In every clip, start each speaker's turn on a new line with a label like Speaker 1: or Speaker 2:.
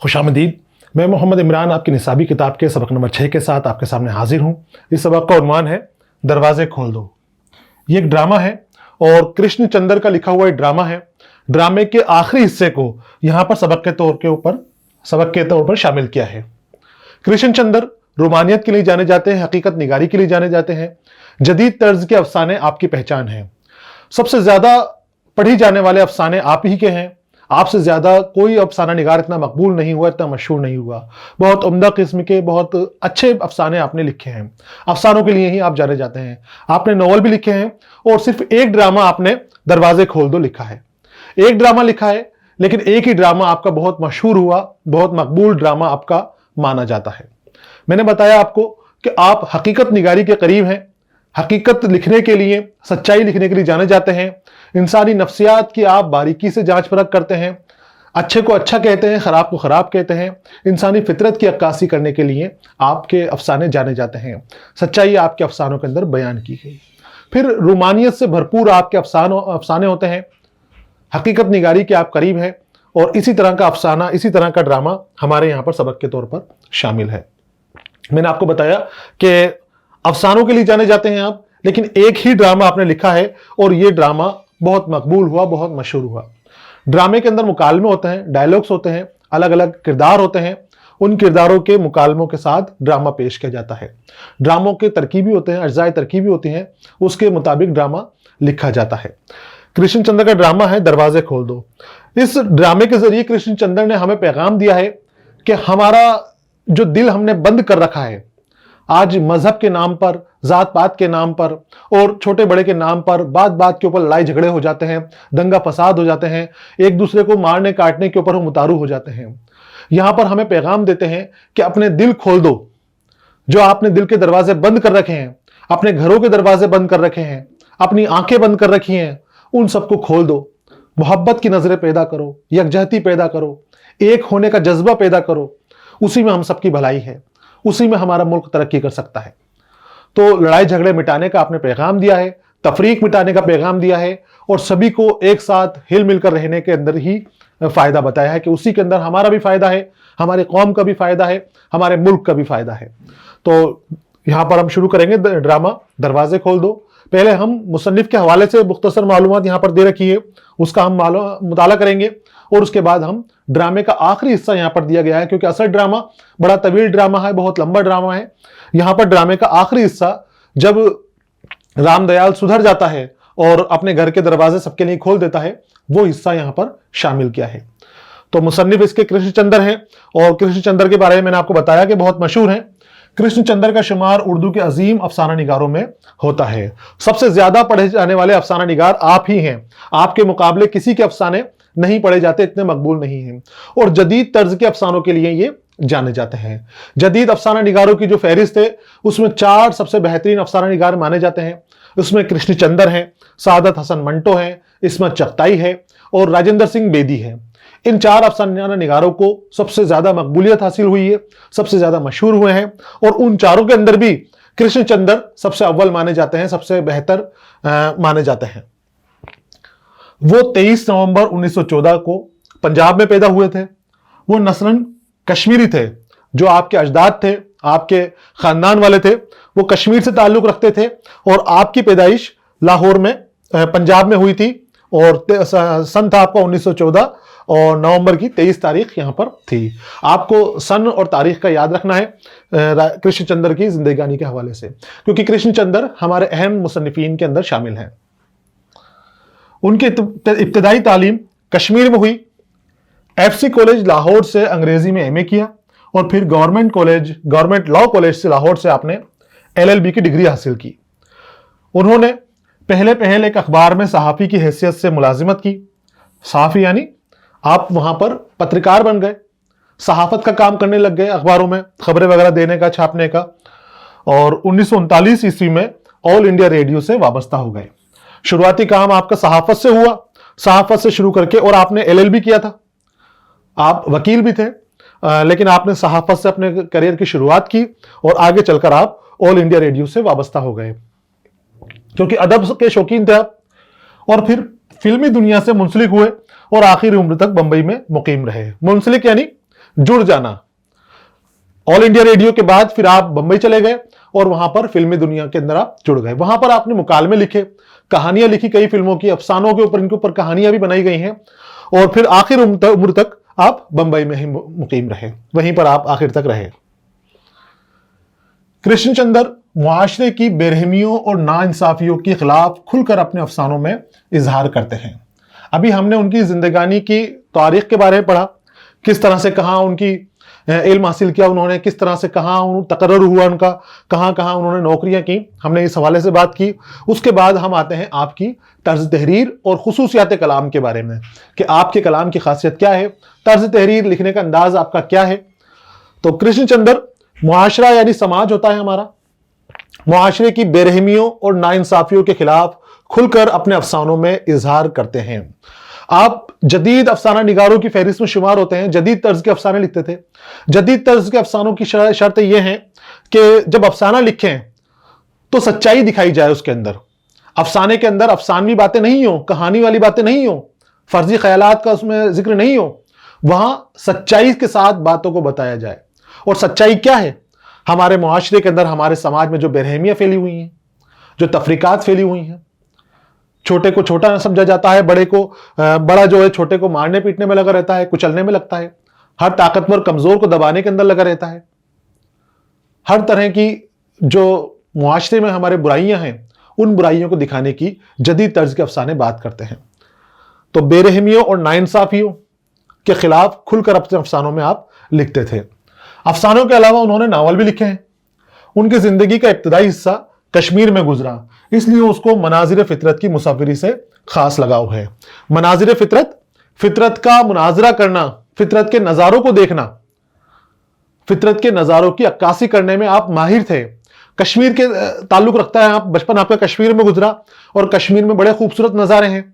Speaker 1: खुशामदीद। मैं मोहम्मद इमरान आपकी निसाबी किताब के सबक नंबर 6 के साथ आपके सामने हाजिर हूँ। इस सबक का उन्वान है दरवाजे खोल दो। ये एक ड्रामा है और कृष्ण चंद्र का लिखा हुआ एक ड्रामा है। ड्रामे के आखिरी हिस्से को यहाँ पर सबक के तौर पर शामिल किया है। कृष्ण चंद्र रोमानियत के लिए जाने जाते हैं, हकीकत निगारी के लिए जाने जाते हैं। जदीद तर्ज के अफसाने आपकी पहचान है। सबसे ज्यादा पढ़ी जाने वाले अफसाने आप ही के हैं। आपसे ज्यादा कोई अफसाना निगार इतना मकबूल नहीं हुआ, इतना मशहूर नहीं हुआ। बहुत उम्दा किस्म के बहुत अच्छे अफसाने आपने लिखे हैं। अफसानों के लिए ही आप जाने जाते हैं। आपने नॉवल भी लिखे हैं और सिर्फ एक ड्रामा आपने दरवाजे खोल दो लिखा है। एक ड्रामा लिखा है, लेकिन एक ही ड्रामा आपका बहुत मशहूर हुआ, बहुत मकबूल ड्रामा आपका माना जाता है। मैंने बताया आपको कि आप हकीकत निगारी के करीब हैं। हकीकत लिखने के लिए, सच्चाई लिखने के लिए जाने जाते हैं। इंसानी नफ्सियात की आप बारीकी से जांच परख करते हैं। अच्छे को अच्छा कहते हैं, खराब को खराब कहते हैं। इंसानी फितरत की अक्कासी करने के लिए आपके अफसाने जाने जाते हैं। सच्चाई आपके अफसानों के अंदर बयान की गई। फिर रूमानियत से भरपूर आपके अफसाने होते हैं। हकीकत निगारी के आप करीब हैं और इसी तरह का अफसाना, इसी तरह का ड्रामा हमारे यहाँ पर सबक के तौर पर शामिल है। मैंने आपको बताया कि अफसानों के लिए जाने जाते हैं आप, लेकिन एक ही ड्रामा आपने लिखा है और यह ड्रामा बहुत मकबूल हुआ, बहुत मशहूर हुआ। ड्रामे के अंदर मुकालमे होते हैं, डायलॉग्स होते हैं, अलग अलग किरदार होते हैं। उन किरदारों के मुकालमों के साथ ड्रामा पेश किया जाता है। ड्रामों के तरकीबी होते हैं, अज्जाए तरकीबी होती हैं, उसके मुताबिक ड्रामा लिखा जाता है। कृष्ण चंद्र का ड्रामा है दरवाजे खोल दो। इस ड्रामे के जरिए कृष्ण चंद्र ने हमें पैगाम दिया है कि हमारा जो दिल हमने बंद कर रखा है, आज मजहब के नाम पर, जात पात के नाम पर और छोटे बड़े के नाम पर बात बात के ऊपर लड़ाई झगड़े हो जाते हैं, दंगा फसाद हो जाते हैं, एक दूसरे को मारने काटने के ऊपर हम उतारू हो जाते हैं। यहां पर हमें पैगाम देते हैं कि अपने दिल खोल दो। जो आपने दिल के दरवाजे बंद कर रखे हैं, अपने घरों के दरवाजे बंद कर रखे हैं, अपनी आंखें बंद कर रखी हैं, उन सबको खोल दो। मोहब्बत की नजरें पैदा करो, यकजहती पैदा करो, एक होने का जज्बा पैदा करो। उसी में हम सबकी भलाई है, उसी में हमारा मुल्क तरक्की कर सकता है। तो लड़ाई झगड़े मिटाने का आपने पैगाम दिया है, तफरीक मिटाने का पैगाम दिया है और सभी को एक साथ हिल मिलकर रहने के अंदर ही फायदा बताया है कि उसी के अंदर हमारा भी फायदा है, हमारे कौम का भी फायदा है, हमारे मुल्क का भी फायदा है। तो यहां पर हम शुरू करेंगे ड्रामा दरवाजे खोल दो। पहले हम मुसन्निफ के हवाले से मुख्तसर मालूमात यहां पर दे रखी है, उसका हम मुताला करेंगे और उसके बाद हम ड्रामे का आखिरी हिस्सा यहां पर दिया गया है, क्योंकि असल ड्रामा बड़ा तवील ड्रामा है, बहुत लंबा ड्रामा है। यहां पर ड्रामे का आखिरी हिस्सा जब रामदयाल सुधर जाता है और अपने घर के दरवाजे सबके लिए खोल देता है, वो हिस्सा यहां पर शामिल किया है। तो मुसन्निफ इसके कृष्ण चंद्र हैं और कृष्ण चंद्र के बारे में मैंने आपको बताया कि बहुत मशहूर हैं। कृष्ण चंद्र का शुमार उर्दू के अजीम अफसाना निगारों में होता है। सबसे ज्यादा पढ़े जाने वाले अफसाना निगार आप ही हैं। आपके मुकाबले किसी के अफसाने नहीं पढ़े जाते, इतने मकबूल नहीं हैं और जदीद तर्ज के अफसानों के लिए ये जाने जाते हैं। जदीद अफसाना निगारों की जो फहरिस्त है, उसमें 4 सबसे बेहतरीन अफसाना निगार माने जाते हैं। उसमें कृष्ण चंद्र हैं, सादत हसन मंटो हैं, इस्मत चगताई है और राजेंद्र सिंह बेदी है। इन 4 अफसाना निगारों को सबसे ज्यादा मकबूलियत हासिल हुई है, सबसे ज्यादा मशहूर हुए हैं और उन चारों के अंदर भी कृष्ण चंद्र सबसे अव्वल माने जाते हैं, सबसे बेहतर माने जाते हैं। वो 23 नवंबर 1914 को पंजाब में पैदा हुए थे। वो नस्लन कश्मीरी थे। जो आपके अजदाद थे, आपके खानदान वाले थे, वो कश्मीर से ताल्लुक रखते थे और आपकी पैदाइश लाहौर में, पंजाब में हुई थी और सन था आपका 1914 और नवंबर की 23 तारीख यहां पर थी। आपको सन और तारीख का याद रखना है कृष्ण चंद्र की जिंदगानी के हवाले से, क्योंकि कृष्ण चंद्र हमारे अहम मुसन्निफीन के अंदर शामिल हैं। उनकी इब्तदाई तालीम कश्मीर में हुई। एफसी कॉलेज लाहौर से अंग्रेजी में एमए किया और फिर गवर्नमेंट लॉ कॉलेज से लाहौर से आपने एलएलबी की डिग्री हासिल की। उन्होंने पहले एक अखबार में सहाफ़ी की हैसियत से मुलाजिमत की। सहाफ़ी यानी आप वहां पर पत्रकार बन गए, सहाफत का काम करने लग गए, अखबारों में खबरें वगैरह देने का, छापने का। और 1939 ईस्वी में ऑल इंडिया रेडियो से वाबस्ता हो गए। शुरुआती काम आपका सहाफत से हुआ, सहाफत से शुरू करके, और आपने एलएलबी किया था। आप वकील भी थे, लेकिन आपने सहाफत से अपने करियर की शुरुआत की और आगे चलकर आप ऑल इंडिया रेडियो से वाबस्ता हो गए, क्योंकि अदब के शौकीन थे आप। और फिर फिल्मी दुनिया से मुंसलिक हुए और आखिरी उम्र तक बंबई में मुकीम रहे। मुंसलिक यानी जुड़ जाना। ऑल इंडिया रेडियो के बाद फिर आप बंबई चले गए और वहां पर फिल्मी दुनिया के अंदर आप जुड़ गए। वहां पर आपने मुकालमे लिखे, कहानियां लिखी कई फिल्मों की, अफसानों के ऊपर, इनके ऊपर कहानियां भी बनाई गई हैं, और फिर आखिर उम्र तक आप बंबई में ही मुकीम रहे, वहीं पर आप आखिर तक रहे। कृष्णचंद्र मुआशरे की बेरहमियों और नाइंसाफियों के खिलाफ खुलकर अपने अफसानों में इजहार करते हैं। अभी हमने उनकी जिंदगानी की तारीख के बारे में पढ़ा, किस तरह से कहाँ उनकी इल्म हासिल किया उन्होंने, किस तरह से कहाँ तकर्रुर हुआ उनका, कहाँ कहाँ उन्होंने नौकरियां की, हमने इस हवाले से बात की। उसके बाद हम आते हैं आपकी तर्ज तहरीर और खुसूसियात कलाम के बारे में, कि आपके कलाम की खासियत क्या है, तर्ज तहरीर लिखने का अंदाज आपका क्या है। तो कृष्णचंद्र मुआशरा यानी समाज होता है हमारा, मुआशरे की बेरहमियों और नाइंसाफियों के खिलाफ खुलकर अपने अफसानों में इजहार करते हैं। आप जदीद अफसाना निगारों की फहरिस्त में शुमार होते हैं, जदीद तर्ज के अफसाने लिखते थे। जदीद तर्ज के अफसानों की शर्त यह है कि जब अफसाना लिखें तो सच्चाई दिखाई जाए उसके अंदर, अफसाने के अंदर अफसानवी बातें नहीं हो, कहानी वाली बातें नहीं हो, फर्जी ख्यालात का उसमें जिक्र नहीं हो, वहां सच्चाई के साथ बातों को बताया जाए। और सच्चाई क्या है? हमारे मुआशरे के अंदर, हमारे समाज में जो बेरहमियां फैली हुई हैं, जो तफरीकात फैली हुई हैं, छोटे को छोटा न समझा जाता है, बड़े को बड़ा जो है छोटे को मारने पीटने में लगा रहता है, कुचलने में लगता है, हर ताकतवर कमजोर को दबाने के अंदर लगा रहता है। हर तरह की जो मुआशरे में हमारे बुराइयां हैं, उन बुराइयों को दिखाने की जदीद तर्ज के अफसाने बात करते हैं। तो बेरहमियों और नाइंसाफियों के खिलाफ खुलकर अपने अफसानों में आप लिखते थे। अफसानों के अलावा उन्होंने नावल भी लिखे हैं। उनकी जिंदगी का इब्तदाई हिस्सा कश्मीर में गुजरा, इसलिए उसको मनाजिर फितरत की मुसाफिरी से खास लगाव है। मनाजिर फितरत, फितरत का मुनाजरा करना, फितरत के नज़ारों को देखना, फितरत के नज़ारों की अक्कासी करने में आप माहिर थे। कश्मीर के ताल्लुक रखता है, आप बचपन आपका कश्मीर में गुजरा और कश्मीर में बड़े खूबसूरत नज़ारे हैं।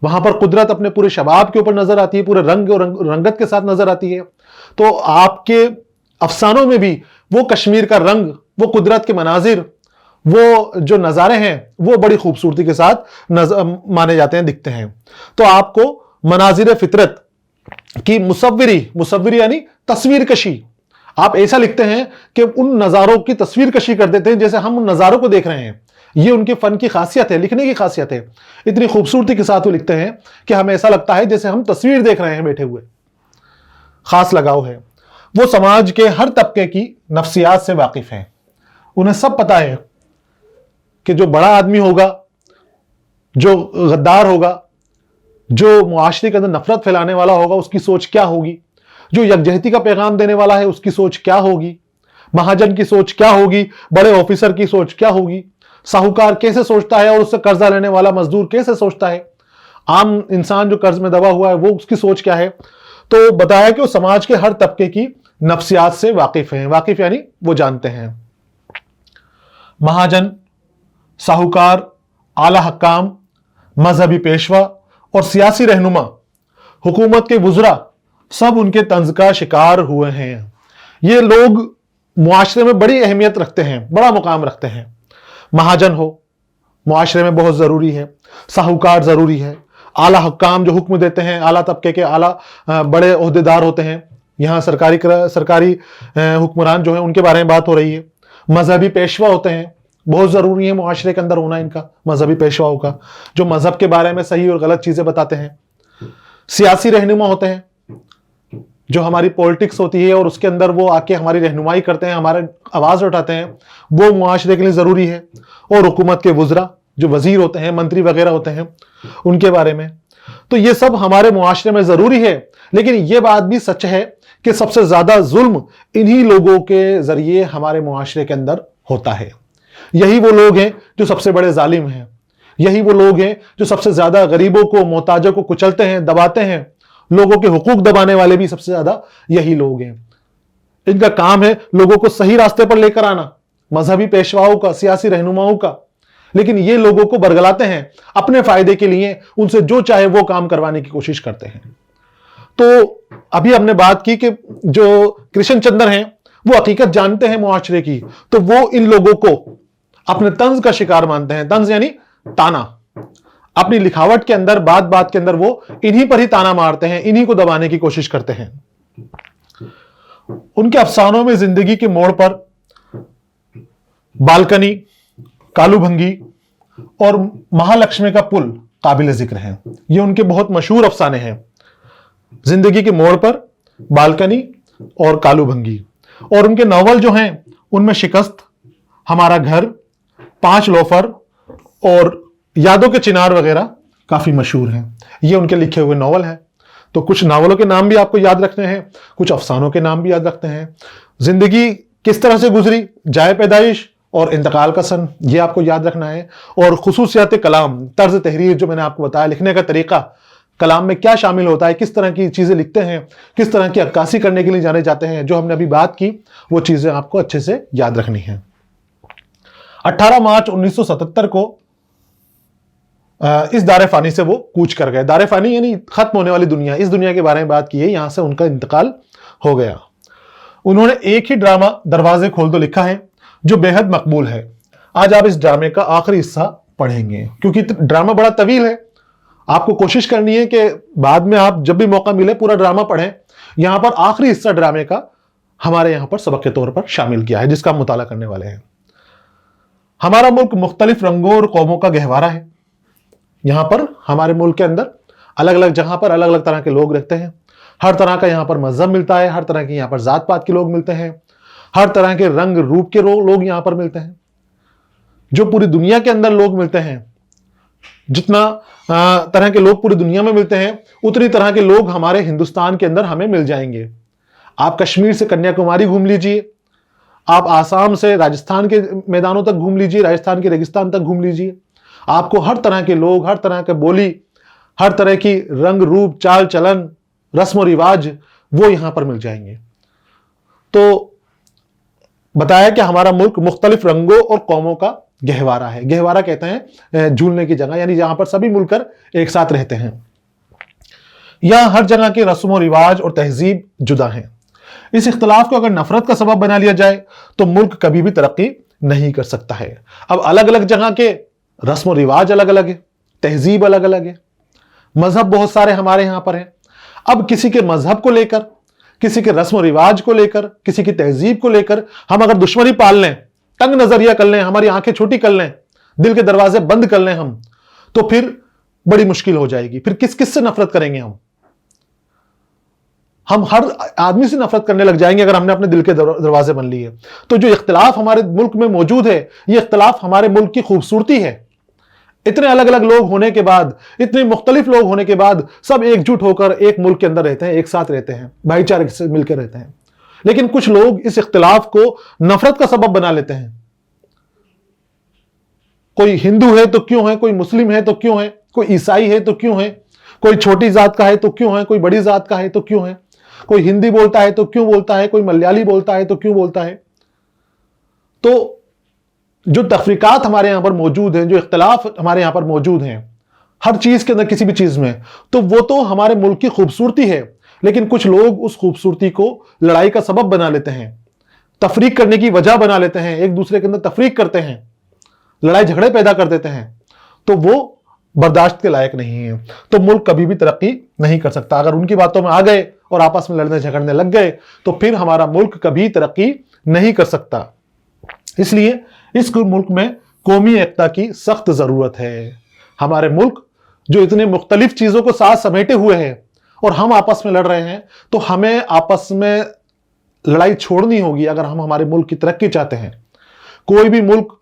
Speaker 1: वहां पर कुदरत अपने पूरे शबाब के ऊपर नजर आती है, पूरे रंग और रंगत के साथ नजर आती है। तो आपके अफसानों में भी वो कश्मीर का रंग, वो कुदरत के मनाजिर, वो जो नज़ारे हैं, वो बड़ी खूबसूरती के साथ माने जाते हैं, दिखते हैं। तो आपको मनाजिर फितरत की मुसव्विरी यानी तस्वीर कशी, आप ऐसा लिखते हैं कि उन नज़ारों की तस्वीर कशी कर देते हैं जैसे हम उन नज़ारों को देख रहे हैं। ये उनके फन की खासियत है, लिखने की खासियत है। इतनी खूबसूरती के साथ वो लिखते हैं कि हमें ऐसा लगता है जैसे हम तस्वीर देख रहे हैं बैठे हुए। खास लगाव है। वो समाज के हर तबके की नफ्सियात से वाकिफ हैं। उन्हें सब पता है कि जो बड़ा आदमी होगा, जो गद्दार होगा, जो मुआशरे के अंदर नफरत फैलाने वाला होगा, उसकी सोच क्या होगी, जो यकजहती का पैगाम देने वाला है उसकी सोच क्या होगी, महाजन की सोच क्या होगी, बड़े ऑफिसर की सोच क्या होगी, साहूकार कैसे सोचता है और उससे कर्जा लेने वाला मजदूर कैसे सोचता है, आम इंसान जो कर्ज में दबा हुआ है वो उसकी सोच क्या है। तो बताया कि वो समाज के हर तबके की नफ्सियात से वाकिफ हैं। वाकिफ यानी वो जानते हैं। महाजन, साहूकार, आला हक्काम, मजहबी पेशवा और सियासी रहनुमा, हुकूमत के वुज़रा सब उनके तंज का शिकार हुए हैं। ये लोग मुआशरे में बड़ी अहमियत रखते हैं, बड़ा मुकाम रखते हैं। महाजन हो, मुआशरे में बहुत ज़रूरी है। साहूकार ज़रूरी है। आला हुक्काम जो हुक्म देते हैं, आला तबके के आला बड़े ओहदेदार होते हैं। यहाँ सरकारी हुक्मरान जो है उनके बारे में बात हो रही है। मजहबी पेशवा होते हैं, बहुत ज़रूरी है मुआशरे के अंदर होना इनका, मजहबी पेशवाओं का, जो मजहब के बारे में सही और गलत चीज़ें बताते हैं। सियासी रहनुमा होते हैं, जो हमारी पॉलिटिक्स होती है और उसके अंदर वो आके हमारी रहनुमाई करते हैं, हमारे आवाज़ उठाते हैं, वो मुआशरे के लिए ज़रूरी है। और हुकूमत के वुज़रा जो वज़ीर होते हैं, मंत्री वगैरह होते हैं, उनके बारे में। तो ये सब हमारे मुआशरे में ज़रूरी है। लेकिन ये बात भी सच है कि सबसे ज़्यादा जुल्म इन्हीं लोगों के ज़रिए हमारे मुआशरे के अंदर होता है। यही वो लोग हैं जो सबसे बड़े जालिम हैं। यही वो लोग हैं जो सबसे ज़्यादा गरीबों को, मोहताजों को कुचलते हैं, दबाते हैं। लोगों के हुकूक दबाने वाले भी सबसे ज़्यादा यही लोग हैं। इनका काम है लोगों को सही रास्ते पर लेकर आना, मजहबी पेशवाओं का, सियासी रहनुमाओं का। लेकिन ये लोगों को बरगलाते हैं अपने फायदे के लिए, उनसे जो चाहे वो काम करवाने की कोशिश करते हैं। तो अभी हमने बात की कि जो कृष्णचंद्र हैं वो हकीकत जानते हैं मुआशरे की, तो वो इन लोगों को अपने तंज का शिकार मानते हैं। तंज यानी ताना। अपनी लिखावट के अंदर, बात बात के अंदर वो इन्हीं पर ही ताना मारते हैं, इन्हीं को दबाने की कोशिश करते हैं। उनके अफसानों में जिंदगी के मोड़ पर बालकनी, कालूभंगी और महालक्ष्मी का पुल काबिल जिक्र हैं। ये उनके बहुत मशहूर अफसाने हैं। जिंदगी के मोड़ पर, बालकनी और कालूभंगी। और उनके नावल जो हैं उनमें शिकस्त, हमारा घर, 5 लोफर और यादों के चिनार वगैरह काफी मशहूर हैं। ये उनके लिखे हुए नावल हैं। तो कुछ नावलों के नाम भी आपको याद रखने हैं, कुछ अफसानों के नाम भी याद रखते हैं। जिंदगी किस तरह से गुजरी, जाए पैदाइश और इंतकाल का सन, ये आपको याद रखना है। और खुसूसियात कलाम, तर्ज तहरीर जो मैंने आपको बताया, लिखने का तरीका, कलाम में क्या शामिल होता है, किस तरह की चीजें लिखते हैं, किस तरह की अक्कासी करने के लिए जाने जाते हैं, जो हमने अभी बात की, वो चीजें आपको अच्छे से याद रखनी है। 18 मार्च 1977 को इस दारे फानी से वो कूच कर गए। दारे फानी यानी खत्म होने वाली दुनिया, इस दुनिया के बारे में बात की है, यहां से उनका इंतकाल हो गया। उन्होंने एक ही ड्रामा दरवाजे खोल दो लिखा है, जो बेहद मकबूल है। आज आप इस ड्रामे का आखिरी हिस्सा पढ़ेंगे, क्योंकि ड्रामा बड़ा तवील है। आपको कोशिश करनी है कि बाद में आप जब भी मौका मिले पूरा ड्रामा पढ़ें। यहां पर आखिरी हिस्सा ड्रामे का हमारे यहां पर सबक के तौर पर शामिल किया है, जिसका हम मुताला करने वाले हैं। हमारा मुल्क मुख्तलिफ रंगों और कौमों का गहवारा है। यहां पर हमारे मुल्क के अंदर अलग अलग जगह पर अलग अलग तरह के लोग रहते हैं। हर तरह का यहां पर मजहब मिलता है, हर तरह के यहां पर जात पात के लोग मिलते हैं, हर तरह के रंग रूप के लोग यहां पर मिलते हैं। जो पूरी दुनिया के अंदर लोग मिलते हैं, जितना तरह के लोग पूरी दुनिया में मिलते हैं, उतनी तरह के लोग हमारे हिंदुस्तान के अंदर हमें मिल जाएंगे। आप कश्मीर से कन्याकुमारी घूम लीजिए, आप आसाम से राजस्थान के मैदानों तक घूम लीजिए, राजस्थान के रेगिस्तान तक घूम लीजिए, आपको हर तरह के लोग, हर तरह के बोली, हर तरह की रंग रूप, चाल चलन, रस्म और रिवाज वो यहां पर मिल जाएंगे। तो बताया कि हमारा मुल्क मुख्तलिफ रंगों और कौमों का गहवारा है। गहवारा कहते हैं झूलने की जगह, यानी जहां पर सभी मिलकर एक साथ रहते हैं। यहां हर जगह के रस्म और रिवाज और तहजीब जुदा हैं। इस इख्तलाफ को अगर नफरत का सबब बना लिया जाए तो मुल्क कभी भी तरक्की नहीं कर सकता है। अब अलग अलग जगह के रस्म और रिवाज अलग अलग है, तहजीब अलग अलग है, मजहब बहुत सारे हमारे यहां पर हैं। अब किसी के मजहब को लेकर, किसी के रस्म और रिवाज को लेकर, किसी की तहजीब को लेकर हम अगर दुश्मनी पाल लें, तंग नजरिया कर लें, हमारी आंखें छोटी कर लें, दिल के दरवाजे बंद कर लें हम, तो फिर बड़ी मुश्किल हो जाएगी। फिर किस किस से नफरत करेंगे हम हर आदमी से नफरत करने लग जाएंगे अगर हमने अपने दिल के दरवाजे बन लिए। तो जो इख्तिलाफ हमारे मुल्क में मौजूद है, ये इख्तिलाफ हमारे मुल्क की खूबसूरती है। इतने अलग अलग लोग होने के बाद, इतने मुख्तलिफ लोग होने के बाद, सब एकजुट होकर एक मुल्क के अंदर रहते हैं, एक साथ रहते हैं, भाईचारे से मिलकर रहते हैं। लेकिन कुछ लोग इस इख्तिलाफ को नफरत का सबब बना लेते हैं। कोई हिंदू है तो क्यों है, कोई मुस्लिम है तो क्यों है, कोई ईसाई है तो क्यों है, कोई छोटी जात का है तो क्यों है, कोई बड़ी जात का है तो क्यों है, कोई हिंदी बोलता है तो क्यों बोलता है, कोई मलयाली बोलता है तो क्यों बोलता है। तो जो तफरीकात हमारे यहां पर मौजूद हैं, जो इख्तिलाफ हमारे यहां पर मौजूद हैं हर चीज के अंदर, किसी भी चीज में, तो वो तो हमारे मुल्क की खूबसूरती है। लेकिन कुछ लोग उस खूबसूरती को लड़ाई का सबब बना लेते हैं, तफरीक करने की वजह बना लेते हैं, एक दूसरे के अंदर तफरीक करते हैं, लड़ाई झगड़े पैदा कर देते हैं। तो वो बर्दाश्त के लायक नहीं है। तो मुल्क कभी भी तरक्की नहीं कर सकता। अगर उनकी बातों में आ गए और आपस में लड़ने झगड़ने लग गए तो फिर हमारा मुल्क कभी तरक्की नहीं कर सकता। इसलिए इस मुल्क में कौमी एकता की सख्त जरूरत है। हमारे मुल्क जो इतने मुख्तलिफ चीजों को साथ समेटे हुए हैं और हम आपस में लड़ रहे हैं, तो हमें आपस में लड़ाई छोड़नी होगी अगर हम हमारे मुल्क की तरक्की चाहते हैं। कोई भी मुल्क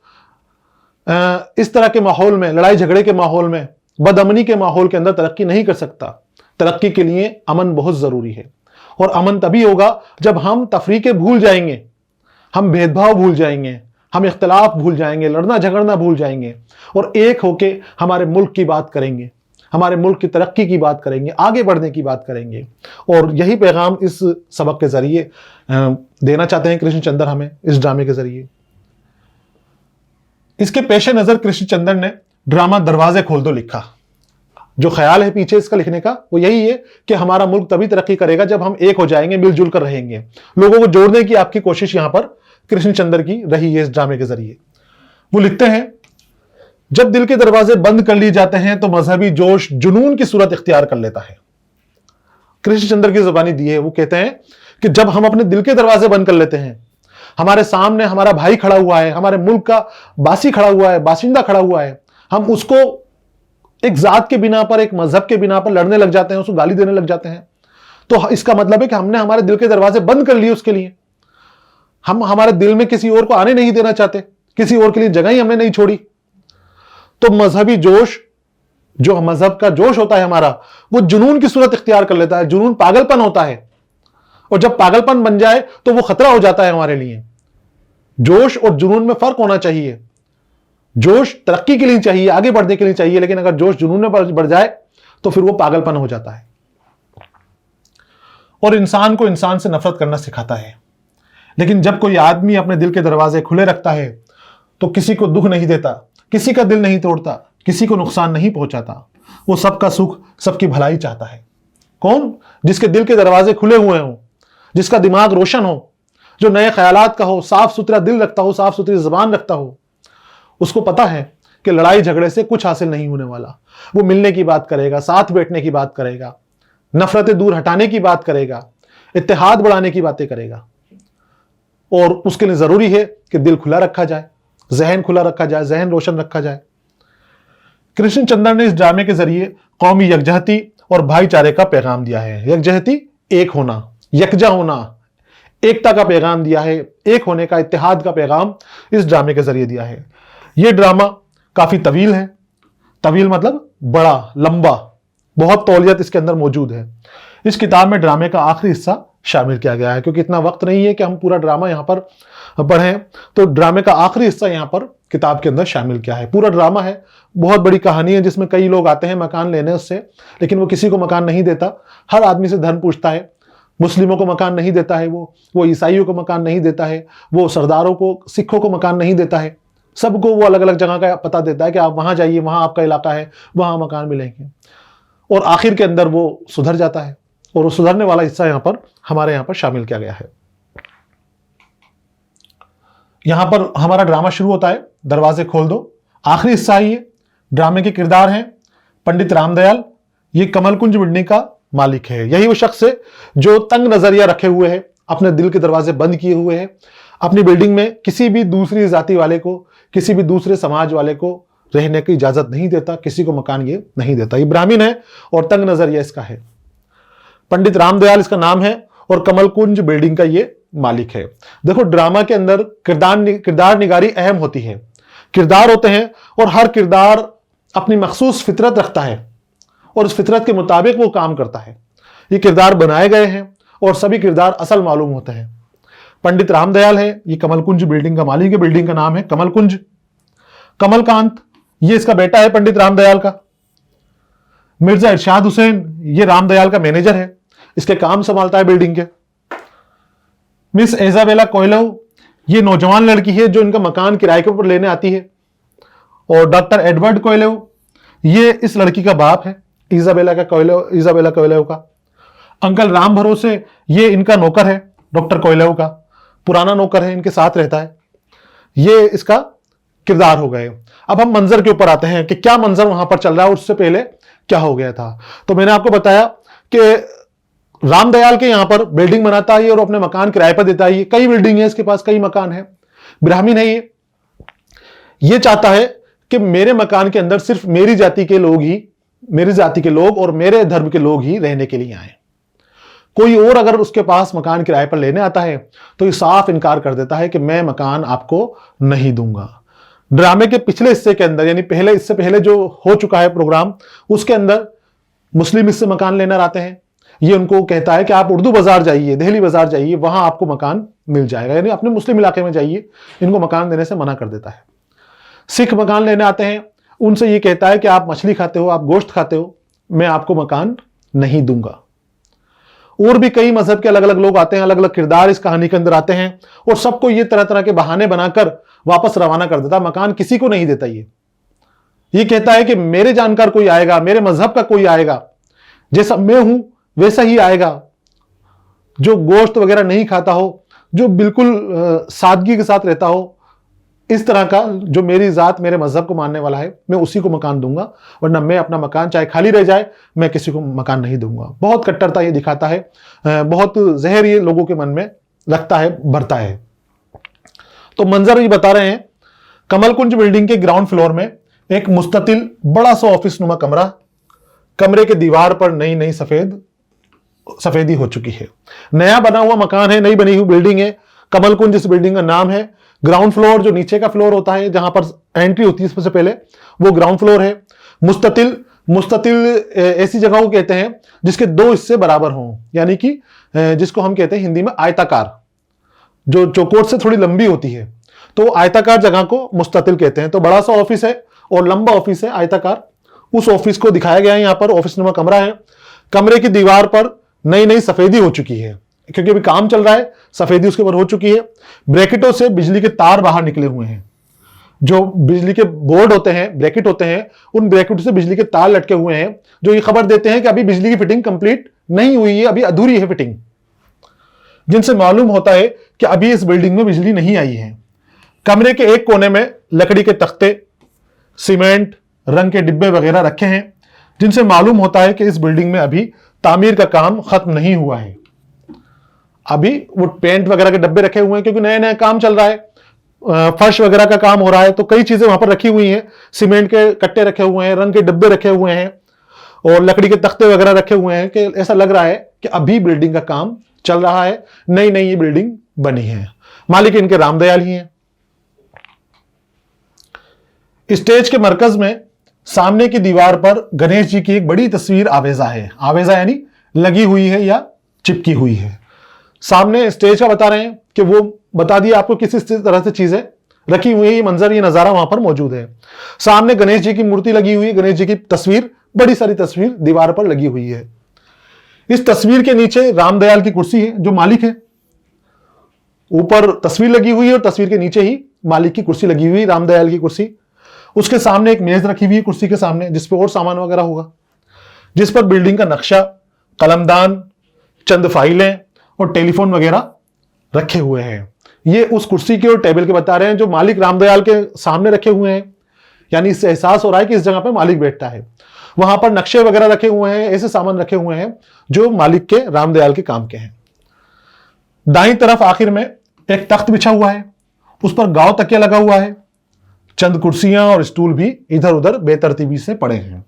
Speaker 1: इस तरह के माहौल में, लड़ाई झगड़े के माहौल में, बदअमनी के माहौल के अंदर तरक्की नहीं कर सकता। तरक्की के लिए अमन बहुत जरूरी है, और अमन तभी होगा जब हम तफरीकें भूल जाएंगे, हम भेदभाव भूल जाएंगे, हम इख्तिलाफ भूल जाएंगे, लड़ना झगड़ना भूल जाएंगे, और एक होके हमारे मुल्क की बात करेंगे, हमारे मुल्क की तरक्की की बात करेंगे, आगे बढ़ने की बात करेंगे। और यही पैगाम इस सबक के जरिए देना चाहते हैं कृष्ण चंद्र हमें, इस ड्रामे के जरिए। इसके पेश नजर कृष्ण चंद्र ने ड्रामा दरवाजे खोल दो लिखा। जो ख्याल है पीछे इसका लिखने का वो यही है कि हमारा मुल्क तभी तरक्की करेगा जब हम एक हो जाएंगे, मिलजुल कर रहेंगे। लोगों को जोड़ने की आपकी कोशिश यहां पर कृष्ण चंद्र की रही है इस ड्रामे के जरिए। वो लिखते हैं, जब दिल के दरवाजे बंद कर लिए जाते हैं तो मजहबी जोश जुनून की सूरत इख्तियार कर लेता है। कृष्ण चंद्र की जुबानी दी है। वो कहते हैं कि जब हम अपने दिल के दरवाजे बंद कर लेते हैं, हमारे सामने हमारा भाई खड़ा हुआ है, हमारे मुल्क का बासी खड़ा हुआ है, बासिंदा खड़ा हुआ है, हम उसको एक जात के बिना पर, एक मजहब के बिना पर लड़ने लग जाते हैं, उसको गाली देने लग जाते हैं, तो इसका मतलब है कि हमने हमारे दिल के दरवाजे बंद कर लिए उसके लिए। हम हमारे दिल में किसी और को आने नहीं देना चाहते, किसी और के लिए जगह ही हमने नहीं छोड़ी। तो मजहबी जोश, जो मजहब का जोश होता है हमारा, वो जुनून की सूरत इख्तियार कर लेता है। जुनून पागलपन होता है, और जब पागलपन बन जाए तो वो खतरा हो जाता है हमारे लिए। जोश और जुनून में फर्क होना चाहिए। जोश तरक्की के लिए चाहिए, आगे बढ़ने के लिए चाहिए, लेकिन अगर जोश जुनून में बढ़ जाए तो फिर वो पागलपन हो जाता है और इंसान को इंसान से नफरत करना सिखाता है। लेकिन जब कोई आदमी अपने दिल के दरवाजे खुले रखता है तो किसी को दुख नहीं देता, किसी का दिल नहीं तोड़ता, किसी को नुकसान नहीं पहुंचाता, वो सबका सुख, सबकी भलाई चाहता है। कौन? जिसके दिल के दरवाजे खुले हुए हों, जिसका दिमाग रोशन हो, जो नए ख्यालात का हो, साफ सुथरा दिल रखता हो, साफ सुथरी जबान रखता हो। उसको पता है कि लड़ाई झगड़े से कुछ हासिल नहीं होने वाला। वो मिलने की बात करेगा, साथ बैठने की बात करेगा, नफरतें दूर हटाने की बात करेगा, इत्तेहाद बढ़ाने की बातें करेगा। और उसके लिए जरूरी है कि दिल खुला रखा जाए, जहन खुला रखा जाए, जहन रोशन रखा जाए। कृष्ण चंद्र ने इस ड्रामे के जरिए कौमी यकजहती और भाईचारे का पैगाम दिया है। यकजहती, एक होना, यकजा होना, एकता का पैगाम दिया है, एक होने का, इत्तेहाद का पैगाम इस ड्रामे के जरिए दिया है। यह ड्रामा काफी तवील है। तवील मतलब बड़ा, लंबा, बहुत तौलियत इसके अंदर मौजूद है। इस किताब में ड्रामे का आखिरी हिस्सा शामिल किया गया है, क्योंकि इतना वक्त नहीं है कि हम पूरा ड्रामा यहां पर पढ़ें, तो ड्रामे का आखिरी हिस्सा यहां पर किताब के अंदर शामिल किया है। पूरा ड्रामा है, बहुत बड़ी कहानी है, जिसमें कई लोग आते हैं मकान लेने उससे, लेकिन वो किसी को मकान नहीं देता। हर आदमी से धन पूछता है। मुस्लिमों को मकान नहीं देता है, वो ईसाइयों को मकान नहीं देता है, वो सरदारों को, सिखों को मकान नहीं देता है। सबको वो अलग अलग जगह का पता देता है कि आप वहां जाइए, वहां आपका इलाका है, वहां मकान मिलेंगे। और आखिर के अंदर वो सुधर जाता है, और वो सुधरने वाला हिस्सा यहां पर हमारे यहां पर शामिल किया गया है। यहां पर हमारा ड्रामा शुरू होता है, दरवाजे खोल दो। आखिरी हिस्सा ही है। ड्रामे के किरदार हैं पंडित रामदयाल। ये कमल कुंज बिल्डिंग का मालिक है। यही वो शख्स है जो तंग नजरिया रखे हुए है, अपने दिल के दरवाजे बंद किए हुए है। अपनी बिल्डिंग में किसी भी दूसरी जाति वाले को, किसी भी दूसरे समाज वाले को रहने की इजाजत नहीं देता, किसी को मकान ये नहीं देता। ये ब्राह्मण है और तंग नजरिया इसका है। पंडित रामदयाल इसका नाम है और कमल कुंज बिल्डिंग का ये मालिक है। देखो, ड्रामा के अंदर किरदार निगारी अहम होती है। किरदार होते हैं और हर किरदार अपनी मखसूस फितरत रखता है और उस फितरत के मुताबिक वो काम करता है। ये किरदार बनाए गए हैं और सभी किरदार असल मालूम होते हैं। पंडित रामदयाल है, ये कमल कुंज बिल्डिंग का मालिक है। बिल्डिंग का नाम है कमल कुंज। कमलकांत, ये इसका बेटा है पंडित रामदयाल का। मिर्जा इरशाद हुसैन, ये रामदयाल का मैनेजर है, इसके काम संभालता है बिल्डिंग के। मिस इजाबेला कोयलव, ये नौजवान लड़की है जो इनका मकान किराए के ऊपर लेने आती है। और डॉक्टर एडवर्ड कोयलव, ये इस लड़की का बाप है, इजाबेला कोयलव का। अंकल राम भरोसे, ये इनका नौकर है, डॉक्टर कोयलव का पुराना नौकर है, इनके साथ रहता है। ये इसका किरदार हो गए। अब हम मंजर के ऊपर आते हैं कि क्या मंजर वहां पर चल रहा है, उससे पहले क्या हो गया था। तो मैंने आपको बताया कि रामदयाल के यहां पर बिल्डिंग बनाता है और अपने मकान किराए पर देता है। कई बिल्डिंग है इसके पास, कई मकान है। ब्राह्मण है ये चाहता है कि मेरे मकान के अंदर सिर्फ मेरी जाति के लोग और मेरे धर्म के लोग ही रहने के लिए आए। कोई और अगर उसके पास मकान किराए पर लेने आता है तो ये साफ इनकार कर देता है कि मैं मकान आपको नहीं दूंगा। ड्रामे के पिछले हिस्से के अंदर, यानी इससे पहले जो हो चुका है प्रोग्राम, उसके अंदर मुस्लिम इससे मकान लेने आते हैं। ये उनको कहता है कि आप उर्दू बाजार जाइए, दिल्ली बाजार जाइए, वहां आपको मकान मिल जाएगा, यानी अपने मुस्लिम इलाके में जाइए। इनको मकान देने से मना कर देता है। सिख मकान लेने आते हैं, उनसे ये कहता है कि आप मछली खाते हो, आप गोश्त खाते हो, मैं आपको मकान नहीं दूंगा। और भी कई मजहब के अलग अलग लोग आते हैं, अलग अलग किरदार इस कहानी के अंदर आते हैं और सबको ये तरह तरह के बहाने बनाकर वापस रवाना कर देता। मकान किसी को नहीं देता। ये कहता है कि मेरे जानकार कोई आएगा, मेरे मजहब का कोई आएगा, जैसा मैं हूं वैसा ही आएगा, जो गोश्त वगैरह नहीं खाता हो, जो बिल्कुल सादगी के साथ रहता हो, इस तरह का जो मेरी जात मेरे मजहब को मानने वाला है मैं उसी को मकान दूंगा, वरना मैं अपना मकान चाहे खाली रह जाए मैं किसी को मकान नहीं दूंगा। बहुत कट्टरता ये दिखाता है, बहुत जहर ये लोगों के मन में रखता है, भरता है। तो मंजर ये बता रहे हैं, कमल कुंज बिल्डिंग के ग्राउंड फ्लोर में एक मुस्ततिल बड़ा सा ऑफिस नुमा कमरा, कमरे के दीवार पर नई नई सफेदी हो चुकी है। नया बना हुआ मकान है, नई बनी हुई बिल्डिंग है। कमल कुंज इस बिल्डिंग का नाम है। ग्राउंड फ्लोर जो नीचे का फ्लोर होता है जहां पर एंट्री होती है सबसे पहले, वो ग्राउंड फ्लोर है। मुस्ततिल ऐसी जगह को कहते हैं जिसके दो हिस्से बराबर हों, यानी कि जिसको हम कहते हैं हिंदी में आयताकार, जो चौकोर से थोड़ी लंबी होती है, तो आयताकार जगह को मुस्ततिल कहते हैं। तो बड़ा सा ऑफिस है और लंबा ऑफिस है आयताकार, उस ऑफिस को दिखाया गया है। यहां पर ऑफिस नुमा कमरा है। कमरे की दीवार पर नई नई सफेदी हो चुकी है, क्योंकि अभी काम चल रहा है, सफेदी उसके ऊपर हो चुकी है। ब्रैकेटों से बिजली के तार बाहर निकले हुए हैं। जो बिजली के बोर्ड होते हैं, ब्रैकेट होते हैं, उन ब्रैकेटों से बिजली के तार लटके हुए हैं, जो ये खबर देते हैं कि अभी बिजली की फिटिंग कंप्लीट नहीं हुई है, अभी अधूरी है फिटिंग, जिनसे मालूम होता है कि अभी इस बिल्डिंग में बिजली नहीं आई है। कमरे के एक कोने में लकड़ी के तख्ते, सीमेंट, रंग के डिब्बे वगैरह रखे हैं, जिनसे मालूम होता है कि इस बिल्डिंग में अभी तामीर का काम खत्म नहीं हुआ है। अभी वो पेंट वगैरह के डब्बे रखे हुए हैं, क्योंकि नया नया काम चल रहा है, फर्श वगैरह का काम हो रहा है, तो कई चीजें वहां पर रखी हुई हैं। सीमेंट के कट्टे रखे हुए हैं, रंग के डब्बे रखे हुए हैं और लकड़ी के तख्ते वगैरह रखे हुए हैं, कि ऐसा लग रहा है कि अभी बिल्डिंग का काम चल रहा है, नई नई ये बिल्डिंग बनी है। मालिक इनके रामदयाल ही हैं। स्टेज के मरकज में सामने की दीवार पर गणेश जी की एक बड़ी तस्वीर आवेजा है। आवेजा यानी लगी हुई है या चिपकी हुई है। सामने स्टेज का बता रहे हैं कि वो बता दिया आपको किस तरह से चीजें रखी हुई है, ये मंजर, ये नजारा वहां पर मौजूद है। सामने गणेश जी की मूर्ति लगी हुई है, गणेश जी की तस्वीर, बड़ी सारी तस्वीर दीवार पर लगी हुई है। इस तस्वीर के नीचे रामदयाल की कुर्सी है, जो मालिक है। ऊपर तस्वीर लगी हुई है और तस्वीर के नीचे ही मालिक की कुर्सी लगी हुई है, रामदयाल की कुर्सी। उसके सामने एक मेज रखी हुई है कुर्सी के सामने, जिसपे और सामान वगैरह होगा, जिस पर बिल्डिंग का नक्शा, कलमदान, चंद फाइलें और टेलीफोन वगैरह रखे हुए हैं। ये उस कुर्सी के और टेबल के बता रहे हैं जो मालिक रामदयाल के सामने रखे हुए हैं, यानी इससे एहसास हो रहा है कि इस जगह पे मालिक बैठता है। वहां पर नक्शे वगैरह रखे हुए हैं, ऐसे सामान रखे हुए हैं जो मालिक के, रामदयाल के काम के हैं। दाईं तरफ आखिर में एक तख्त बिछा हुआ है, उस पर गांव तकिया लगा हुआ है। चंद कुर्सियां और स्टूल भी इधर उधर बेतरतीबी से पड़े हैं।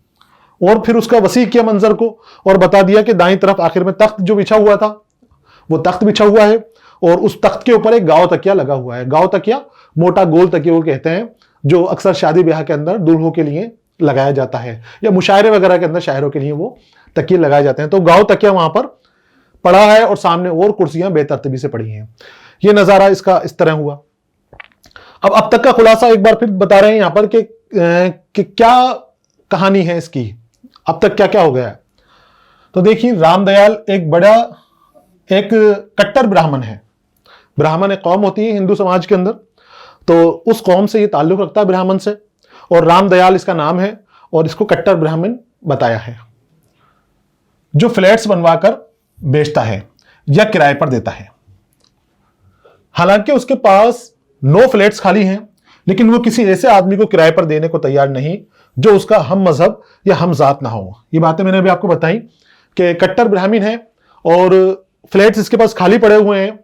Speaker 1: और फिर उसका वसी किया मंजर को और बता दिया कि दाईं तरफ आखिर में तख्त जो बिछा हुआ था, वो तख्त बिछा हुआ है और उस तख्त के ऊपर एक गांव तकिया लगा हुआ है। गांव तकिया मोटा गोल तकिया को कहते हैं, जो अक्सर शादी ब्याह के अंदर दूल्हों के लिए लगाया जाता है, या मुशायरे वगैरह के अंदर शायरों के लिए वो तकिए लगाए जाते हैं। तो गांव तकिया वहां पर पड़ा है और सामने और कुर्सियां बेतरतीबी से पड़ी हैं। ये नजारा इसका इस तरह हुआ। अब तक का खुलासा एक बार फिर बता रहे हैं यहां पर कि क्या कहानी है इसकी, अब तक क्या क्या हो गया है। तो देखिए, रामदयाल एक कट्टर ब्राह्मण है। ब्राह्मण एक कौम होती है हिंदू समाज के अंदर, तो उस कौम से ये ताल्लुक रखता है ब्राह्मण से, और रामदयाल इसका नाम है और इसको कट्टर ब्राह्मण बताया है, जो फ्लैट्स बनवाकर बेचता है या किराए पर देता है। हालांकि उसके पास 9 फ्लैट्स खाली हैं, लेकिन वो किसी ऐसे आदमी को किराए पर देने को तैयार नहीं जो उसका हम मजहब या हम जात ना हो। ये बातें मैंने अभी आपको बताई कि कट्टर ब्राह्मण है और फ्लैट्स इसके पास खाली पड़े हुए हैं,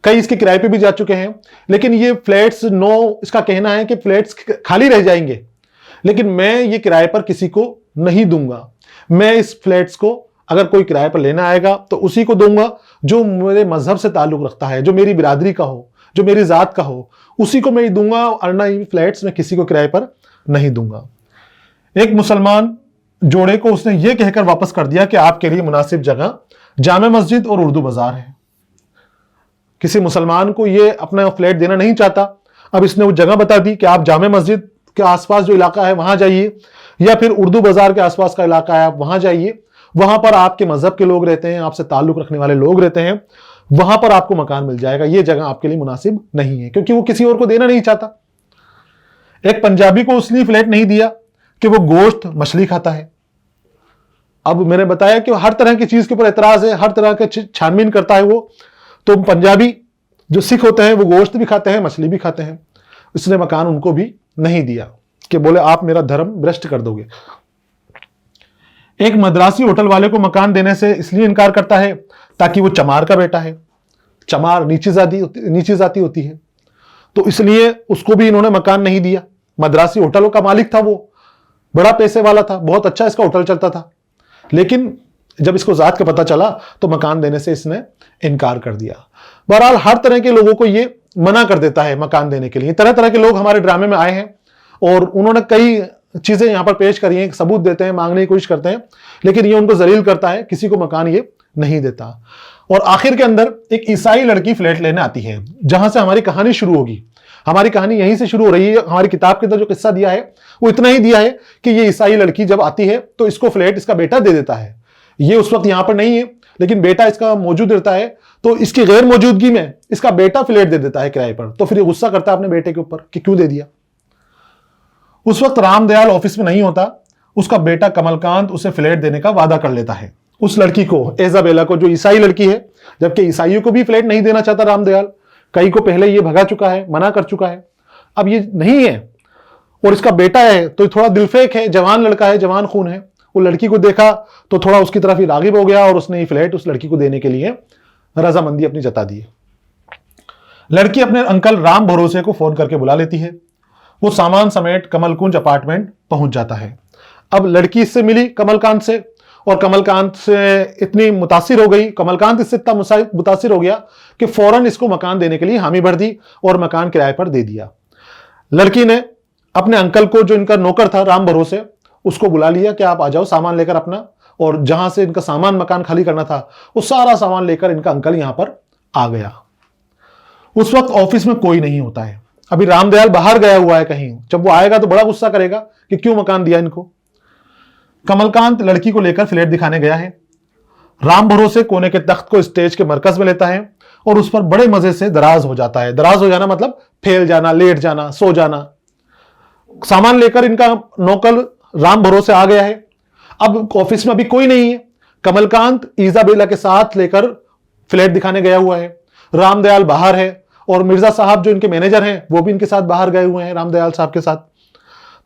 Speaker 1: कई इसके किराए पे भी जा चुके हैं, लेकिन ये फ्लैट्स 9, इसका कहना है कि फ्लैट्स खाली रह जाएंगे, लेकिन मैं ये किराए पर किसी को नहीं दूंगा। मैं इस फ्लैट्स को अगर कोई किराए पर लेना आएगा तो उसी को दूंगा जो मेरे मजहब से ताल्लुक रखता है, जो मेरी बिरादरी का हो, जो मेरी जात का हो, उसी को मैं ही दूंगा, वरना ये फ्लैट्स में किसी को किराए पर नहीं दूंगा। एक मुसलमान जोड़े को उसने ये कहकर वापस कर दिया कि आपके लिए मुनासिब जगह जामे मस्जिद और उर्दू बाजार है। किसी मुसलमान को ये अपना फ्लैट देना नहीं चाहता, अब इसने वो जगह बता दी कि आप जामे मस्जिद के आसपास जो इलाका है वहां जाइए, या फिर उर्दू बाजार के आसपास का इलाका है आप वहां जाइए, वहां पर आपके मजहब के लोग रहते हैं, आपसे ताल्लुक रखने वाले लोग रहते हैं, वहां पर आपको मकान मिल जाएगा। ये जगह आपके लिए मुनासिब नहीं है, क्योंकि वो किसी और को देना नहीं चाहता। एक पंजाबी को उसने फ्लैट नहीं दिया कि वो गोश्त मछली खाता है। अब मैंने बताया कि हर तरह की चीज के ऊपर एतराज है, हर तरह के छानबीन करता है वो। तो पंजाबी जो सिख होते हैं वो गोश्त भी खाते हैं, मछली भी खाते हैं। इसने मकान उनको भी नहीं दिया कि बोले आप मेरा धर्म भ्रष्ट कर दोगे। एक मद्रासी होटल वाले को मकान देने से इसलिए इनकार करता है ताकि वो चमार का बेटा है, चमार नीची जाति होती है, तो इसलिए उसको भी इन्होंने मकान नहीं दिया। मद्रासी होटलों का मालिक था, वो बड़ा पैसे वाला था, बहुत अच्छा इसका होटल चलता था, लेकिन जब इसको जात का पता चला तो मकान देने से इसने इनकार कर दिया। बहरहाल हर तरह के लोगों को ये मना कर देता है मकान देने के लिए। तरह तरह के लोग हमारे ड्रामे में आए हैं और उन्होंने कई चीजें यहां पर पेश करी हैं, सबूत देते हैं, मांगने की कोशिश करते हैं, लेकिन ये उनको जलील करता है, किसी को मकान ये नहीं देता। और आखिर के अंदर एक ईसाई लड़की फ्लैट लेने आती है, जहां से हमारी कहानी शुरू होगी। हमारी कहानी यहीं से शुरू हो रही है। हमारी किताब के अंदर जो किस्सा दिया है वो इतना ही दिया है कि ये ईसाई लड़की जब आती है तो इसको फ्लैट इसका बेटा दे देता है। ये उस वक्त यहां पर नहीं है, लेकिन बेटा इसका मौजूद रहता है, तो इसकी गैर मौजूदगी में इसका बेटा फ्लैट दे देता है किराए पर। तो फिर ये गुस्सा करता है अपने बेटे के ऊपर कि क्यों दे दिया। उस वक्त रामदयाल ऑफिस में नहीं होता, उसका बेटा कमलकांत उसे फ्लैट देने का वादा कर लेता है उस लड़की को, इजाबेला को, जो ईसाई लड़की है, जबकि ईसाइयों को भी फ्लैट नहीं देना चाहता रामदयाल। कई को पहले ये भगा चुका है, मना कर चुका है, अब ये नहीं है और इसका बेटा है तो थोड़ा दिलफेक है, जवान लड़का है, जवान खून है। वो लड़की को देखा तो थोड़ा उसकी तरफ ही रागिब हो गया और उसने ये फ्लैट उस लड़की को देने के लिए रजामंदी अपनी जता दी। लड़की अपने अंकल राम भरोसे को फोन करके बुला लेती है। वो सामान समेत कमलकुंज अपार्टमेंट पहुंच जाता है। अब लड़की इससे मिली कमलकांत से, और कमलकांत से इतनी मुतासिर हो गई, कमलकांत इससे इतना मुतासिर हो गया कि फौरन इसको मकान देने के लिए हामी भर दी और मकान किराए पर दे दिया। लड़की ने अपने अंकल को, जो इनका नौकर था राम भरोसे, उसको बुला लिया कि आप आ जाओ सामान लेकर अपना, और जहां से इनका सामान मकान खाली करना था वो सारा सामान लेकर इनका अंकल यहां पर आ गया। उस वक्त ऑफिस में कोई नहीं होता है, अभी रामदयाल बाहर गया हुआ है कहीं। जब वो आएगा तो बड़ा गुस्सा करेगा कि क्यों मकान दिया इनको। कमलकांत लड़की को लेकर फ्लैट दिखाने गया है। राम भरोसे कोने के तख्त को स्टेज के मरकज में लेता है और उस पर बड़े मजे से दराज हो जाता है। दराज हो जाना मतलब फैल जाना, लेट जाना, सो जाना। सामान लेकर इनका नौकर राम भरोसे आ गया है। अब ऑफिस में अभी कोई नहीं है। कमलकांत इजाबेला के साथ लेकर फ्लैट दिखाने गया हुआ है। रामदयाल बाहर है और मिर्जा साहब जो इनके मैनेजर हैं वो भी इनके साथ बाहर गए हुए हैं रामदयाल साहब के साथ।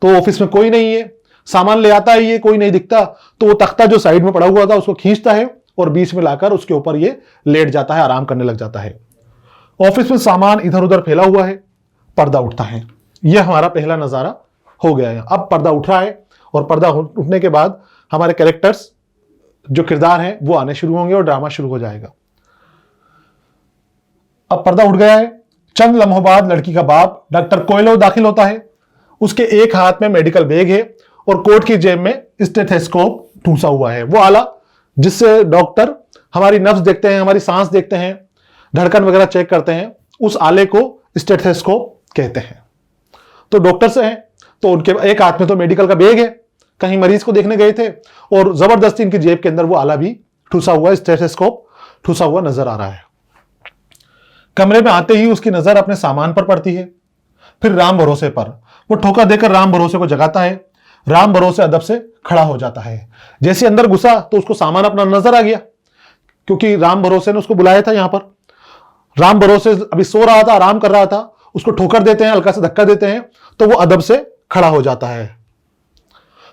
Speaker 1: तो ऑफिस में कोई नहीं है। सामान ले आता है ये, कोई नहीं दिखता, तो वो तख्ता जो साइड में पड़ा हुआ था उसको खींचता है और बीच में लाकर उसके ऊपर ये लेट जाता है, आराम करने लग जाता है। ऑफिस में सामान इधर उधर फैला हुआ है। पर्दा उठता है। यह हमारा पहला नजारा हो गया है। अब पर्दा उठ रहा है और पर्दा उठने के बाद हमारे कैरेक्टर्स जो किरदार हैं वो आने शुरू होंगे और ड्रामा शुरू हो जाएगा। अब पर्दा उठ गया है। चंद लम्हों बाद लड़की का बाप डॉक्टर कोयलो दाखिल होता है। उसके एक हाथ में मेडिकल बैग है और कोट की जेब में स्टेथोस्कोप ठूंसा हुआ है, वो आला जिससे डॉक्टर हमारी नब्ज देखते हैं, हमारी सांस देखते हैं, धड़कन वगैरह चेक करते हैं। उस आले को स्टेथोस्कोप कहते हैं। तो डॉक्टर से हैं तो उनके एक हाथ में तो मेडिकल का बैग है, कहीं मरीज को देखने गए थे, और जबरदस्ती इनकी जेब के अंदर वो आला भी ठूसा हुआ, स्टेथोस्कोप ठूसा हुआ नजर आ रहा है। कमरे में आते ही उसकी नजर अपने सामान पर पड़ती है, फिर राम भरोसे पर। वो ठोका देकर राम भरोसे को जगाता है। राम भरोसे अदब से खड़ा हो जाता है। जैसे अंदर घुसा तो उसको सामान अपना नजर आ गया, क्योंकि राम भरोसे ने उसको बुलाया था यहां पर। राम भरोसे अभी सो रहा था, आराम कर रहा था, उसको ठोकर देते हैं, हल्का से धक्का देते हैं, तो वो अदब से खड़ा हो जाता है।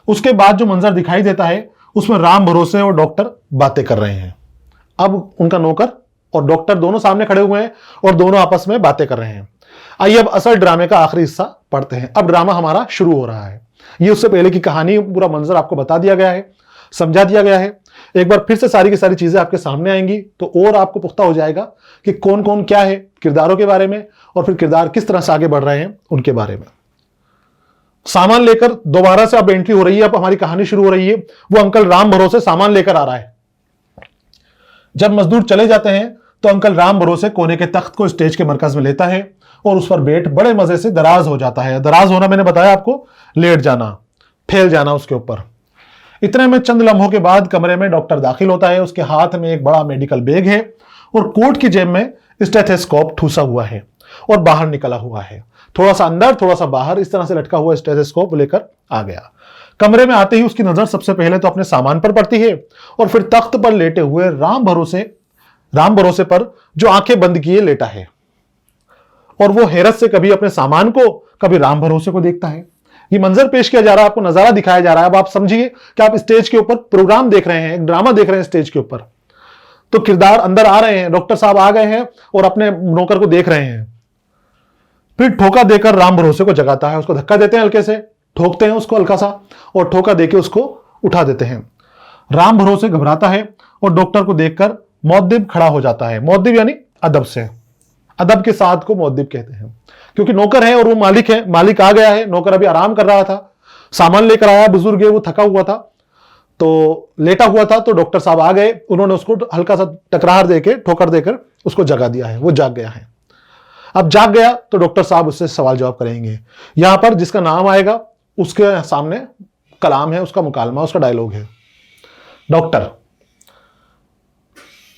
Speaker 1: उसके बाद जो मंजर दिखाई देता है उसमें राम भरोसे और डॉक्टर बातें कर रहे हैं। अब उनका नौकर और डॉक्टर दोनों सामने खड़े हुए हैं और दोनों आपस में बातें कर रहे हैं। आइए अब असल ड्रामे का आखिरी हिस्सा पढ़ते हैं। अब ड्रामा हमारा शुरू हो रहा है। ये उससे पहले की कहानी, पूरा मंजर आपको बता दिया गया है, समझा दिया गया है। एक बार फिर से सारी की सारी चीजें आपके सामने आएंगी तो और आपको पुख्ता हो जाएगा कि कौन कौन क्या है किरदारों के बारे में, और फिर किरदार किस तरह से आगे बढ़ रहे हैं उनके बारे में। सामान लेकर दोबारा से अब एंट्री हो रही है, अब हमारी कहानी शुरू हो रही है। वो अंकल राम भरोसे सामान लेकर आ रहा है। जब मजदूर चले जाते हैं तो अंकल राम भरोसे कोने के तख्त को स्टेज के मरकज में लेता है और उस पर बैठ बड़े मजे से दराज हो जाता है। दराज होना मैंने बताया आपको, लेट जाना, फैल जाना उसके ऊपर। इतने में चंद लम्हों के बाद कमरे में डॉक्टर दाखिल होता है। उसके हाथ में एक बड़ा मेडिकल बैग है और कोट की जेब में स्टेथोस्कोप ठूसा हुआ है और बाहर निकला हुआ है। थोड़ा सा अंदर थोड़ा सा बाहर, इस तरह से लटका हुआ स्टेथोस्कोप लेकर आ गया। कमरे में आते ही उसकी नजर सबसे पहले तो अपने सामान पर पड़ती है और फिर तख्त पर लेटे हुए राम भरोसे पर, जो आंखें बंद किए लेटा है। और वो हैरत से कभी अपने सामान को, कभी राम भरोसे को देखता है। ये मंजर पेश किया जा रहा है, आपको नजारा दिखाया जा रहा है। अब आप समझिए कि आप स्टेज के ऊपर प्रोग्राम देख रहे हैं, एक ड्रामा देख रहे हैं स्टेज के ऊपर। तो किरदार अंदर आ रहे हैं, डॉक्टर साहब आ गए हैं और अपने नौकर को देख रहे हैं। फिर ठोका देकर राम भरोसे को जगाता है, उसको धक्का देते हैं, हल्के से ठोकते हैं उसको हल्का सा, और ठोका देके उसको उठा देते हैं। राम भरोसे घबराता है और डॉक्टर को देखकर मुअद्दिब खड़ा हो जाता है। मुअद्दिब यानी अदब से, अदब के साथ को मुअद्दिब कहते हैं, क्योंकि नौकर है और वो मालिक है। मालिक आ गया है, नौकर अभी आराम कर रहा था, सामान लेकर आया, बुजुर्ग है वो थका हुआ था, तो लेटा हुआ था। तो डॉक्टर साहब आ गए, उन्होंने उसको हल्का सा टकरार देके, ठोकर देकर उसको जगा दिया है। वो जाग गया है। अब जाग गया तो डॉक्टर साहब उससे सवाल जवाब करेंगे। यहां पर जिसका नाम आएगा उसके सामने कलाम है, उसका मुकालमा, उसका डायलॉग है। डॉक्टर,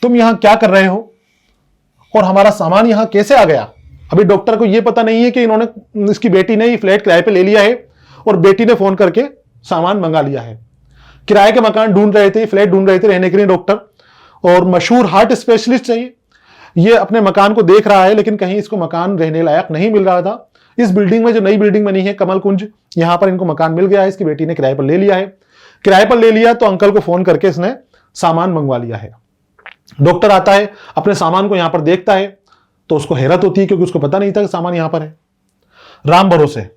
Speaker 1: तुम यहां क्या कर रहे हो और हमारा सामान यहां कैसे आ गया? अभी डॉक्टर को यह पता नहीं है कि इन्होंने, इसकी बेटी ने ये फ्लैट किराए पे ले लिया है और बेटी ने फोन करके सामान मंगा लिया है। किराए के मकान ढूंढ रहे थे, फ्लैट ढूंढ रहे थे रहने के लिए डॉक्टर, और मशहूर हार्ट स्पेशलिस्ट चाहिए। ये अपने मकान को देख रहा है, लेकिन कहीं इसको मकान रहने लायक नहीं मिल रहा था। इस बिल्डिंग में, जो नई बिल्डिंग बनी है कमल कुंज, यहां पर इनको मकान मिल गया है। इसकी बेटी ने किराए पर ले लिया है। किराए पर ले लिया तो अंकल को फोन करके इसने सामान मंगवा लिया है। डॉक्टर आता है, अपने सामान को यहां पर देखता है, तो उसको हैरत होती है क्योंकि उसको पता नहीं था कि सामान यहां पर है। राम भरोसे,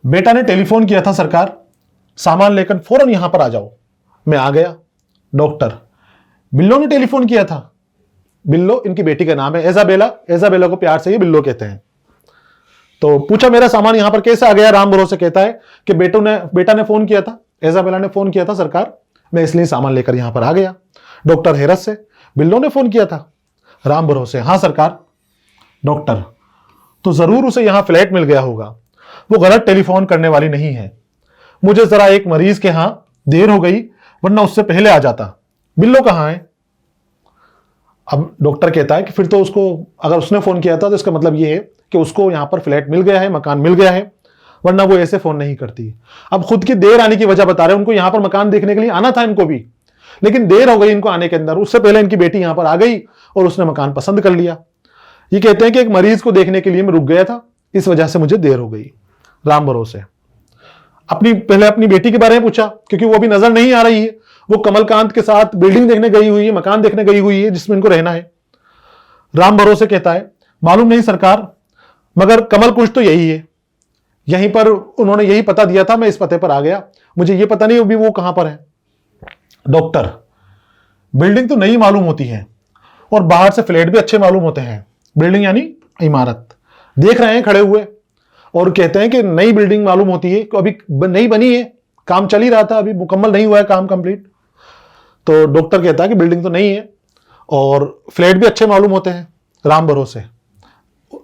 Speaker 1: बेटा ने टेलीफोन किया था सरकार, सामान लेकर फौरन यहां पर आ जाओ। मैं आ गया। डॉक्टर, बिल्लो ने टेलीफोन किया था? बिल्लो इनकी बेटी का नाम है, एजाबेला। एजाबेला को प्यार से ये बिल्लो कहते हैं। तो पूछा मेरा सामान यहां पर कैसे आ गया? राम भरोसे कहता है कि बेटा ने फोन किया था, एजाबेला ने फोन किया था सरकार, मैं इसलिए सामान लेकर यहां पर आ गया। डॉक्टर हैरत से, बिल्लो ने फोन किया था? राम भरोसे, हां सरकार। डॉक्टर, तो जरूर उसे यहां फ्लैट मिल गया होगा, वो गलत टेलीफोन करने वाली नहीं है। मुझे जरा एक मरीज के यहां देर हो गई, वरना उससे पहले आ जाता। बिल्लो कहां है? अब डॉक्टर कहता है कि फिर तो उसको, अगर उसने फोन किया था तो इसका मतलब ये है कि उसको यहां पर फ्लैट मिल गया है, मकान मिल गया है, वरना वो ऐसे फोन नहीं करती। अब खुद की देर आने की वजह बता रहे हैं, उनको यहां पर मकान देखने के लिए आना था इनको भी, लेकिन देर हो गई इनको आने के अंदर। उससे पहले इनकी बेटी यहां पर आ गई और उसने मकान पसंद कर लिया। ये कहते हैं कि एक मरीज को देखने के लिए मैं रुक गया था, इस वजह से मुझे देर हो गई। राम भरोसे, पहले अपनी बेटी के बारे में पूछा, क्योंकि वो अभी नजर नहीं आ रही है। वो कमलकांत के साथ बिल्डिंग देखने गई हुई है, मकान देखने गई हुई है जिसमें इनको रहना है। राम भरोसे कहता है, मालूम नहीं सरकार, मगर कमल कुंज तो यही है, यहीं पर उन्होंने यही पता दिया था, मैं इस पते पर आ गया, मुझे यह पता नहीं अभी वो कहां पर है। डॉक्टर, बिल्डिंग तो नई मालूम होती है और बाहर से फ्लैट भी अच्छे मालूम होते हैं। बिल्डिंग यानी इमारत, देख रहे हैं खड़े हुए, और कहते हैं कि नई बिल्डिंग मालूम होती है, अभी नई बनी है, काम चल ही रहा था, अभी मुकम्मल नहीं हुआ है काम कंप्लीट। तो डॉक्टर कहता है कि बिल्डिंग तो नहीं है और फ्लैट भी अच्छे मालूम होते हैं। राम भरोसे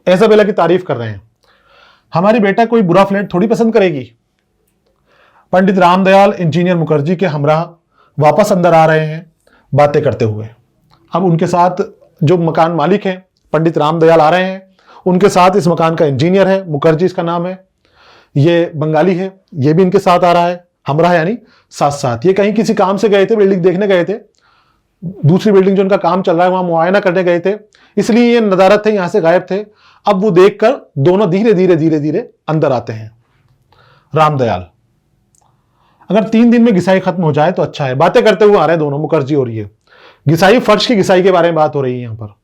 Speaker 1: एजाबेला की तारीफ कर रहे हैं, हमारी बेटा कोई बुरा फ्लैट थोड़ी पसंद करेगी। पंडित रामदयाल इंजीनियर मुखर्जी के हमराह वापस अंदर आ रहे हैं बातें करते हुए। अब उनके साथ जो मकान मालिक हैं पंडित रामदयाल आ रहे हैं, उनके साथ इस मकान का इंजीनियर है, मुखर्जी इसका नाम है, ये बंगाली है, ये भी इनके साथ आ रहा है, हमराह यानी साथ साथ। ये कहीं किसी काम से गए थे, बिल्डिंग देखने गए थे, दूसरी बिल्डिंग जो उनका काम चल रहा है वहां मुआयना करने गए थे, इसलिए ये नदारत थे, यहां से गायब थे। अब वो देखकर दोनों धीरे धीरे धीरे धीरे अंदर आते हैं। रामदयाल, अगर 3 दिन में घिसाई खत्म हो जाए तो अच्छा है। बातें करते हुए आ रहे हैं दोनों, मुखर्जी और ये। घिसाई, फर्श की घिसाई के बारे में बात हो रही है यहां पर।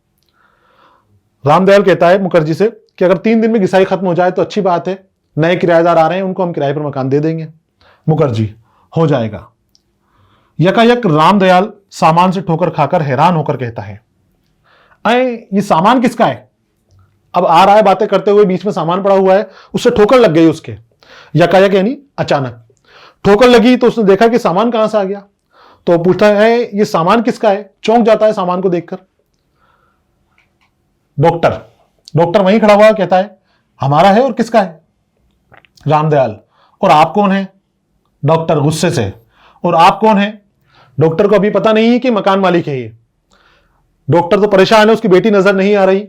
Speaker 1: रामदयाल कहता है मुखर्जी से कि अगर 3 दिन में घिसाई खत्म हो जाए तो अच्छी बात है, नए किराएदार आ रहे हैं, उनको हम किराए पर मकान दे देंगे। मुखर्जी, हो जाएगा। यकायक रामदयाल सामान से ठोकर खाकर हैरान होकर कहता है, अरे ये सामान किसका है? अब आ रहा है बातें करते हुए, बीच में सामान पड़ा हुआ है, उससे ठोकर लग गई उसके। यकायक यानी अचानक ठोकर लगी तो उसने देखा कि सामान कहां से आ गया, तो पूछता है ये सामान किसका है? चौंक जाता है सामान को देखकर। डॉक्टर वहीं खड़ा हुआ कहता है, हमारा है और किसका है? रामदयाल, और आप कौन है? डॉक्टर गुस्से से, और आप कौन है? डॉक्टर को अभी पता नहीं है कि मकान मालिक है ये। डॉक्टर तो परेशान है, उसकी बेटी नजर नहीं आ रही,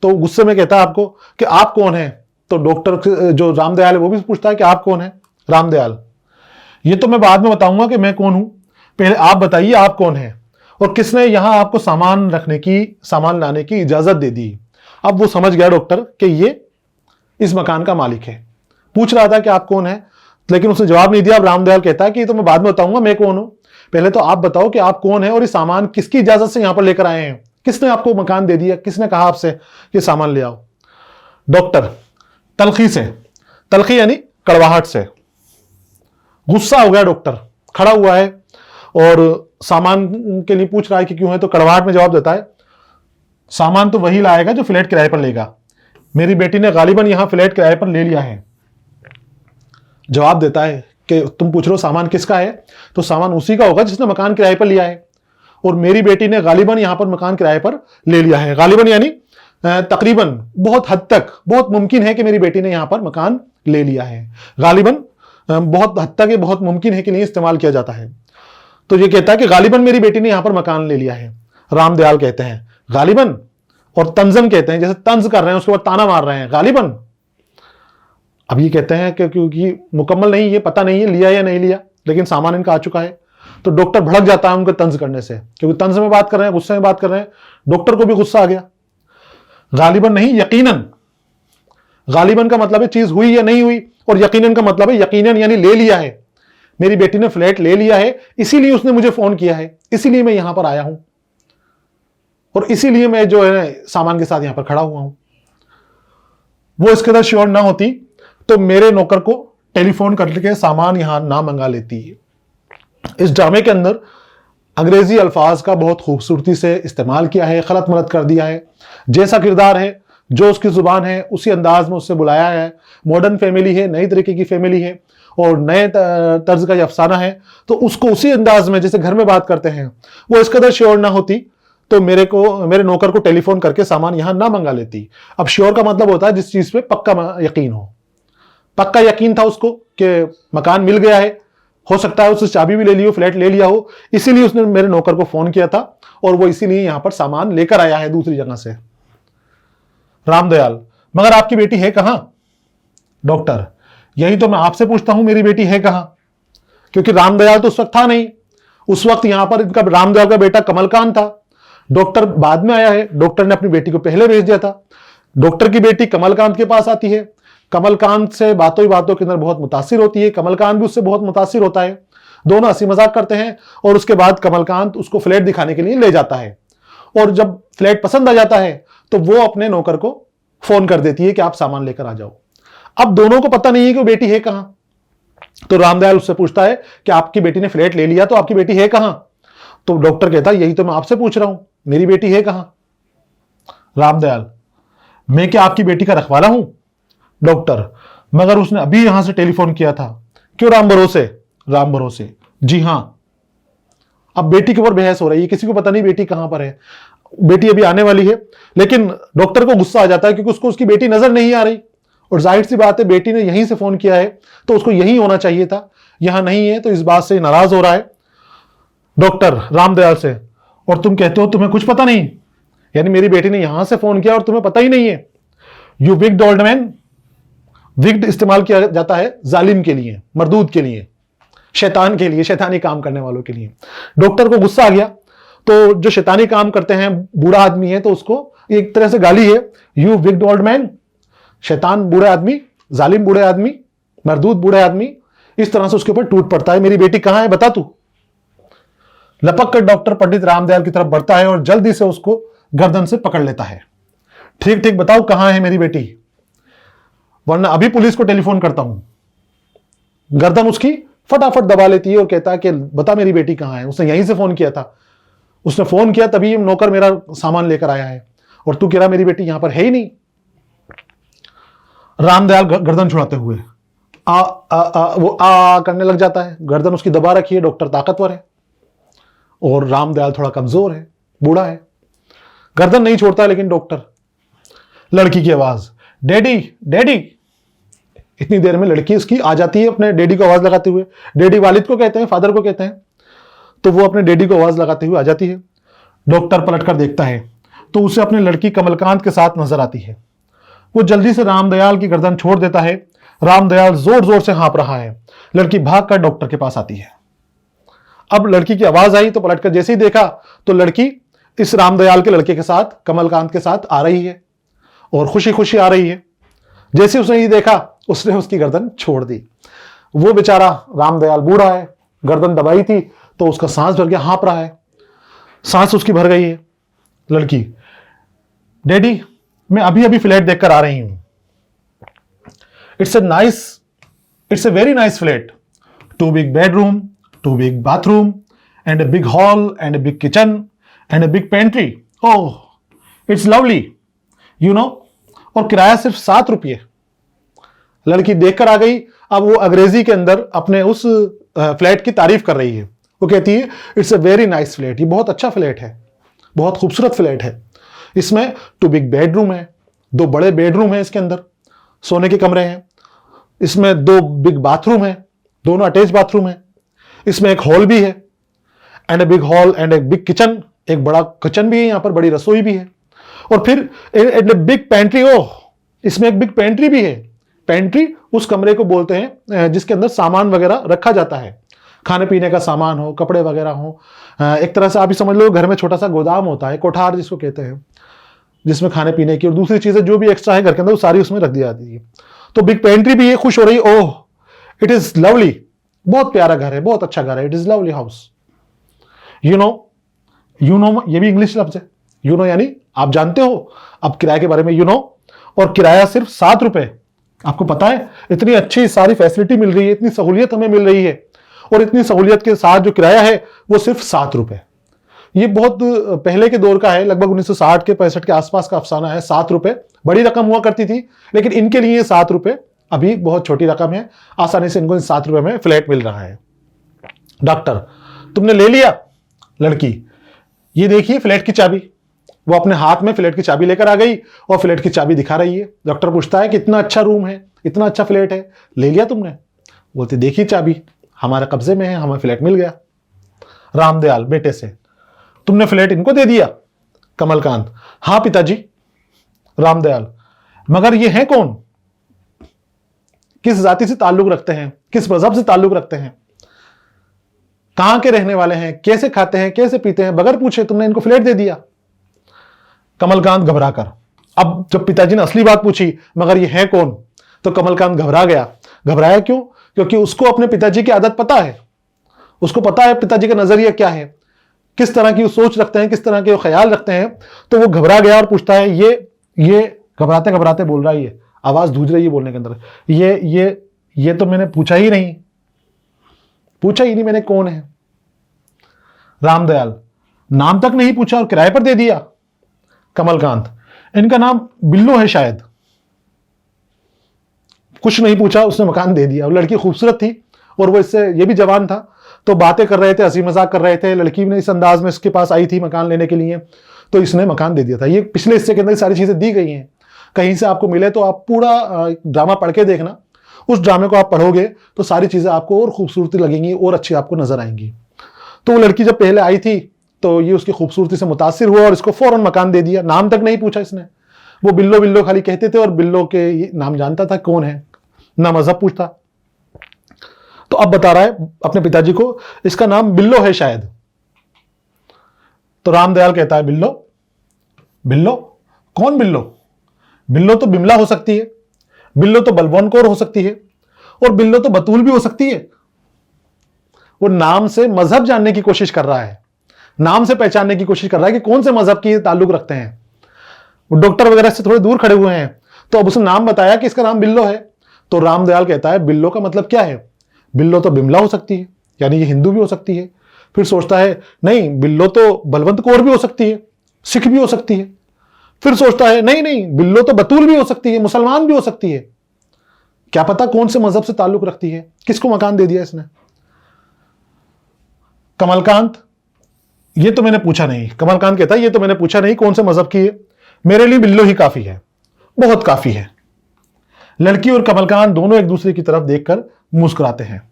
Speaker 1: तो गुस्से में कहता है आपको कि आप कौन है? तो डॉक्टर जो रामदयाल है वो भी पूछता है कि आप कौन है? रामदयाल, ये तो मैं बाद में बताऊंगा कि मैं कौन हूं, पहले आप बताइए आप कौन है और किसने यहां आपको सामान रखने की, सामान लाने की इजाजत दे दी। अब वो समझ गया डॉक्टर कि ये इस मकान का मालिक है। पूछ रहा था कि आप कौन है, लेकिन उसने जवाब नहीं दिया। अब रामदयाल कहता है कि ये तो मैं बाद में बताऊंगा मैं कौन हूं, पहले तो आप बताओ कि आप कौन है और ये सामान किसकी इजाजत से यहां पर लेकर आए हैं, किसने आपको मकान दे दिया, किसने कहा आपसे कि सामान ले आओ। डॉक्टर तलखी से, तलखी यानी कड़वाहट से, गुस्सा हो गया डॉक्टर, खड़ा हुआ है और सामान के लिए पूछ रहा है कि क्यों है, तो कड़वाहट में जवाब देता है सामान तो वही लाएगा जो फ्लैट किराए पर लेगा, मेरी बेटी ने गालिबन यहां फ्लैट किराए पर ले लिया है। जवाब देता है कि तुम पूछ रहे हो सामान किसका है, तो सामान उसी का होगा जिसने मकान किराए पर लिया है, और मेरी बेटी ने गालिबन यहां पर मकान किराए पर ले लिया है। गालिबन यानी तकरीबन, बहुत हद तक, बहुत मुमकिन है कि मेरी बेटी ने यहां पर मकान ले लिया है। गालिबन बहुत हद तक, बहुत मुमकिन है कि नहीं इस्तेमाल किया जाता है। तो ये कहता है कि गालिबन मेरी बेटी ने यहां पर मकान ले लिया है। रामदयाल कहते हैं गालिबन, और तंजन कहते हैं, जैसे तंज कर रहे हैं उसके बाद ताना मार रहे हैं, गालिबन। अब ये कहते हैं कि क्योंकि मुकम्मल नहीं, ये पता नहीं है लिया या नहीं लिया, लेकिन सामान इनका आ चुका है। तो डॉक्टर भड़क जाता है उनके तंज करने से, क्योंकि तंज में बात कर रहे हैं, गुस्से में बात कर रहे हैं। डॉक्टर को भी गुस्सा आ गया। गालिबन नहीं, यकीनन। गालिबन का मतलब है चीज हुई या नहीं हुई, और यकीनन का मतलब है यकीनन यानी ले लिया है। मेरी बेटी ने फ्लैट ले लिया है, इसीलिए उसने मुझे फोन किया है, इसीलिए मैं यहां पर आया हूं, और इसीलिए मैं जो है सामान के साथ यहां पर खड़ा हुआ हूं। वो इसके अंदर श्योर ना होती तो मेरे नौकर को टेलीफोन करके सामान यहां ना मंगा लेती है। इस ड्रामे के अंदर अंग्रेजी अल्फाज का बहुत खूबसूरती से इस्तेमाल किया है, खलत मलत कर दिया है। जैसा किरदार है, जो उसकी जुबान है, उसी अंदाज में उससे बुलाया है। मॉडर्न फैमिली है, नई तरीके की फैमिली है, और नए तर्ज का ये अफसाना है, तो उसको उसी अंदाज में जैसे घर में बात करते हैं, वो इस कदर श्योर ना होती तो मेरे नौकर को टेलीफोन करके सामान यहां ना मंगा लेती। अब श्योर का मतलब होता है जिस चीज पे पक्का यकीन हो। पक्का यकीन था उसको कि मकान मिल गया है, हो सकता है उससे चाबी भी ले ली हो, फ्लैट ले लिया हो, इसीलिए उसने मेरे नौकर को फोन किया था, और वो इसीलिए यहां पर सामान लेकर आया है दूसरी जगह से। रामदयाल मगर आपकी बेटी है कहां? डॉक्टर यही तो मैं आपसे पूछता हूं, मेरी बेटी है कहां? क्योंकि रामदयाल तो उस वक्त था नहीं, उस वक्त यहां पर इनका रामदयाल का बेटा कमलकांत था। डॉक्टर बाद में आया है, डॉक्टर ने अपनी बेटी को पहले भेज दिया था। डॉक्टर की बेटी कमलकांत के पास आती है, कमलकांत से बातों ही बातों के अंदर बहुत मुतासिर होती है, कमलकांत भी उससे बहुत मुतासिर होता है। दोनों हंसी मजाक करते हैं, और उसके बाद कमलकांत उसको फ्लैट दिखाने के लिए ले जाता है, और जब फ्लैट पसंद आ जाता है तो वो अपने नौकर को फोन कर देती है कि आप सामान लेकर आ जाओ। अब दोनों को पता नहीं है कि वो बेटी है कहां। तो रामदयाल उससे पूछता है कि आपकी बेटी ने फ्लैट ले लिया, तो आपकी बेटी है कहां? तो डॉक्टर कहता है यही तो मैं आपसे पूछ रहा हूं, मेरी बेटी है कहां? रामदयाल मैं क्या आपकी बेटी का रखवाला हूं? डॉक्टर मगर उसने अभी यहां से टेलीफोन किया था। क्यों? राम भरोसे। राम भरोसे जी हां। अब बेटी के ऊपर बहस हो रही है, किसी को पता नहीं बेटी कहां पर है, बेटी अभी आने वाली है, लेकिन डॉक्टर को गुस्सा आ जाता है क्योंकि उसको उसकी बेटी नजर नहीं आ रही, और जाहिर सी बात है बेटी ने यहीं से फोन किया है तो उसको यहीं होना चाहिए था, यहां नहीं है, तो इस बात से नाराज हो रहा है डॉक्टर रामदयाल से। और तुम कहते हो तुम्हें कुछ पता नहीं, यानी मेरी बेटी ने यहां से फोन किया और तुम्हें पता ही नहीं है। You wicked old man. Wicked इस्तेमाल किया जाता है जालिम के लिए, मरदूद के लिए, शैतान के लिए, शैतानी काम करने वालों के लिए। डॉक्टर को गुस्सा आ गया, तो जो शैतानी काम करते हैं, बूढ़ा आदमी है, तो उसको एक तरह से गाली है, यू विक्ड ओल्ड मैन, शैतान बूढ़े आदमी, जालिम बूढ़े आदमी, मरदूद बूढ़े आदमी। इस तरह से उसके ऊपर टूट पड़ता है, मेरी बेटी कहां है बता तू। लपक कर डॉक्टर पंडित रामदयाल की तरफ बढ़ता है और जल्दी से उसको गर्दन से पकड़ लेता है। ठीक ठीक बताओ कहां है मेरी बेटी, वरना अभी पुलिस को टेलीफोन करता हूं। गर्दन उसकी फटाफट दबा लेती है और कहता है कि बता मेरी बेटी कहां है, उसने यहीं से फोन किया था, उसने फोन किया तभी नौकर मेरा सामान लेकर आया है, और तू कह रहा मेरी बेटी यहां पर है ही नहीं। रामदयाल गर्दन छुड़ाते हुए वो करने लग जाता है, गर्दन उसकी दबा रखी है, डॉक्टर ताकतवर है और रामदयाल थोड़ा कमजोर है, बूढ़ा है, गर्दन नहीं छोड़ता। लेकिन डॉक्टर, लड़की की आवाज डैडी डैडी। इतनी देर में लड़की उसकी आ जाती है अपने डैडी को आवाज लगाते हुए। डैडी वालिद को कहते हैं, फादर को कहते हैं, तो वो अपने डैडी को आवाज लगाते हुए आ जाती है। डॉक्टर पलटकर देखता है तो उसे अपनी लड़की कमलकांत के साथ नजर आती है। वो जल्दी से रामदयाल की गर्दन छोड़ देता है। रामदयाल जोर जोर से हाँप रहा है। लड़की भागकर डॉक्टर के पास आती है। अब लड़की की आवाज आई तो पलटकर जैसे ही देखा तो लड़की इस रामदयाल के लड़के के साथ, कमलकांत के साथ आ रही है, और खुशी खुशी आ रही है। जैसे उसने ये देखा, उसने उसकी गर्दन छोड़ दी। वो बेचारा रामदयाल बूढ़ा है, गर्दन दबाई थी तो उसका सांस भर गया, हाँप रहा है, सांस उसकी भर गई है। लड़की, डैडी मैं अभी अभी फ्लैट देखकर आ रही हूं। It's a very nice flat, 2 big bedroom, 2 big bathroom and a big hall and a big kitchen and a big pantry. Oh, it's lovely, you know। और किराया सिर्फ 7 रुपये। लड़की देखकर आ गई। अब वो अंग्रेजी के अंदर अपने उस फ्लैट की तारीफ कर रही है। वो कहती है it's a very nice flat, ये बहुत अच्छा फ्लैट है, बहुत खूबसूरत फ्लैट है। इसमें 2 big बेडरूम है, 2 बड़े बेडरूम है, इसके अंदर सोने के कमरे हैं। इसमें 2 big बाथरूम है, दोनों अटैच बाथरूम है। इसमें एक हॉल भी है, and a big hall and a big kitchen, एक बड़ा किचन भी है, यहां पर बड़ी रसोई भी है। और फिर एंड ए बिग पेंट्री, ओह इसमें एक बिग पेंट्री भी है। पेंट्री उस कमरे को बोलते हैं जिसके अंदर सामान वगैरह रखा जाता है, खाने पीने का सामान हो, कपड़े वगैरह हो। एक तरह से आप ही समझ लो घर में छोटा सा गोदाम होता है, कोठार जिसको कहते हैं, जिसमें खाने पीने की और दूसरी चीजें जो भी एक्स्ट्रा है घर के अंदर वो सारी उसमें रख दी जाती है। तो बिग पेंट्री भी है, खुश हो रही, ओह इट इज लवली, बहुत प्यारा घर है, बहुत अच्छा घर है, it is lovely house. You know ये भी इंग्लिश लफ्ज है। यू नो यानी आप जानते हो। अब किराए के बारे में यू नो, और किराया सिर्फ 7 रुपए। आपको पता है इतनी अच्छी सारी फैसिलिटी मिल रही है, इतनी सहूलियत हमें मिल रही है, और इतनी सहूलियत के साथ जो किराया है वो सिर्फ 7 रुपए। ये बहुत पहले के दौर का है, लगभग 1960 के 65 के आसपास का अफसाना है। 7 रुपए बड़ी रकम हुआ करती थी, लेकिन इनके लिए 7 रुपए अभी बहुत छोटी रकम है। आसानी से इनको 7 रुपए में फ्लैट मिल रहा है। डॉक्टर, तुमने ले लिया? लड़की, ये देखिए फ्लैट की चाबी। वो अपने हाथ में फ्लैट की चाबी लेकर आ गई और फ्लैट की चाबी दिखा रही है। डॉक्टर पूछता है कितना अच्छा रूम है, इतना अच्छा फ्लैट है, ले लिया तुमने? बोलती देखिए चाबी हमारे कब्जे में है, हमें फ्लैट मिल गया। रामदयाल बेटे से, तुमने फ्लैट इनको दे दिया? कमलकांत, हाँ पिताजी। रामदयाल, मगर ये है कौन, किस जाति से ताल्लुक रखते हैं, किस मजहब से ताल्लुक रखते हैं, कहां के रहने वाले हैं, कैसे खाते हैं, कैसे पीते हैं, बगैर पूछे तुमने इनको फ्लैट दे दिया? कमलकांत घबराकर, अब जब पिताजी ने असली बात पूछी, मगर ये है कौन, तो कमलकांत घबरा गया। घबराया क्यों? क्योंकि उसको अपने पिताजी की आदत पता है, उसको पता है पिताजी का नजरिया क्या है, किस तरह की वो सोच रखते हैं, किस तरह के वो ख्याल रखते हैं। तो वो घबरा गया और पूछता है, ये घबराते घबराते बोल रहा है, ये आवाज धूज रही है बोलने के अंदर, ये तो मैंने पूछा ही नहीं मैंने कौन है। रामदयाल, नाम तक नहीं पूछा और किराए पर दे दिया? कमलकांत, इनका नाम बिल्लो है शायद। कुछ नहीं पूछा, उसने मकान दे दिया। लड़की खूबसूरत थी और वो इससे ये भी जवान था, तो बातें कर रहे थे, हंसी मजाक कर रहे थे। लड़की ने इस अंदाज में इसके पास आई थी मकान लेने के लिए, तो इसने मकान दे दिया था। ये पिछले हिस्से के अंदर सारी चीजें दी गई हैं। कहीं से आपको मिले तो आप पूरा ड्रामा पढ़ के देखना। उस ड्रामे को आप पढ़ोगे तो सारी चीजें आपको और खूबसूरती लगेंगी और अच्छी आपको नजर आएंगी। तो वो लड़की जब पहले आई थी तो ये उसकी खूबसूरती से मुतासिर हुआ और इसको फौरन मकान दे दिया। नाम तक नहीं पूछा इसने। वो बिल्लो बिल्लो खाली कहते थे और बिल्लो के नाम जानता था कौन है, ना मजहब पूछता। तो अब बता रहा है अपने पिताजी को, इसका नाम बिल्लो है शायद। तो रामदयाल कहता है, बिल्लो कौन बिल्लो? बिल्लो तो बिमला हो सकती है, बिल्लो तो बलवान कौर हो सकती है, और बिल्लो तो बतूल भी हो सकती है। वो नाम से मजहब जानने की कोशिश कर रहा है, नाम से पहचानने की कोशिश कर रहा है कि कौन से मजहब की ताल्लुक रखते हैं। वो डॉक्टर वगैरह से थोड़े दूर खड़े हुए हैं, तो अब उसने नाम बताया कि इसका नाम बिल्लो है। तो रामदयाल कहता है, बिल्लो का मतलब क्या है? बिल्लो तो बिमला हो सकती है, यानी ये हिंदू भी हो सकती है। फिर सोचता है, नहीं बिल्लो तो बलवंत कौर भी हो सकती है, सिख भी हो सकती है। फिर सोचता है, नहीं बिल्लो तो बतूल भी हो सकती है, मुसलमान भी हो सकती है। क्या पता कौन से मजहब से ताल्लुक रखती है, किसको मकान दे दिया इसने। कमलकांत, ये तो मैंने पूछा नहीं। कमलकांत कहता है, ये तो मैंने पूछा नहीं कौन से मजहब की है, मेरे लिए बिल्लो ही काफी है, बहुत काफी है। लड़की और कमलकांत दोनों एक दूसरे की तरफ देखकर मुस्कुराते हैं,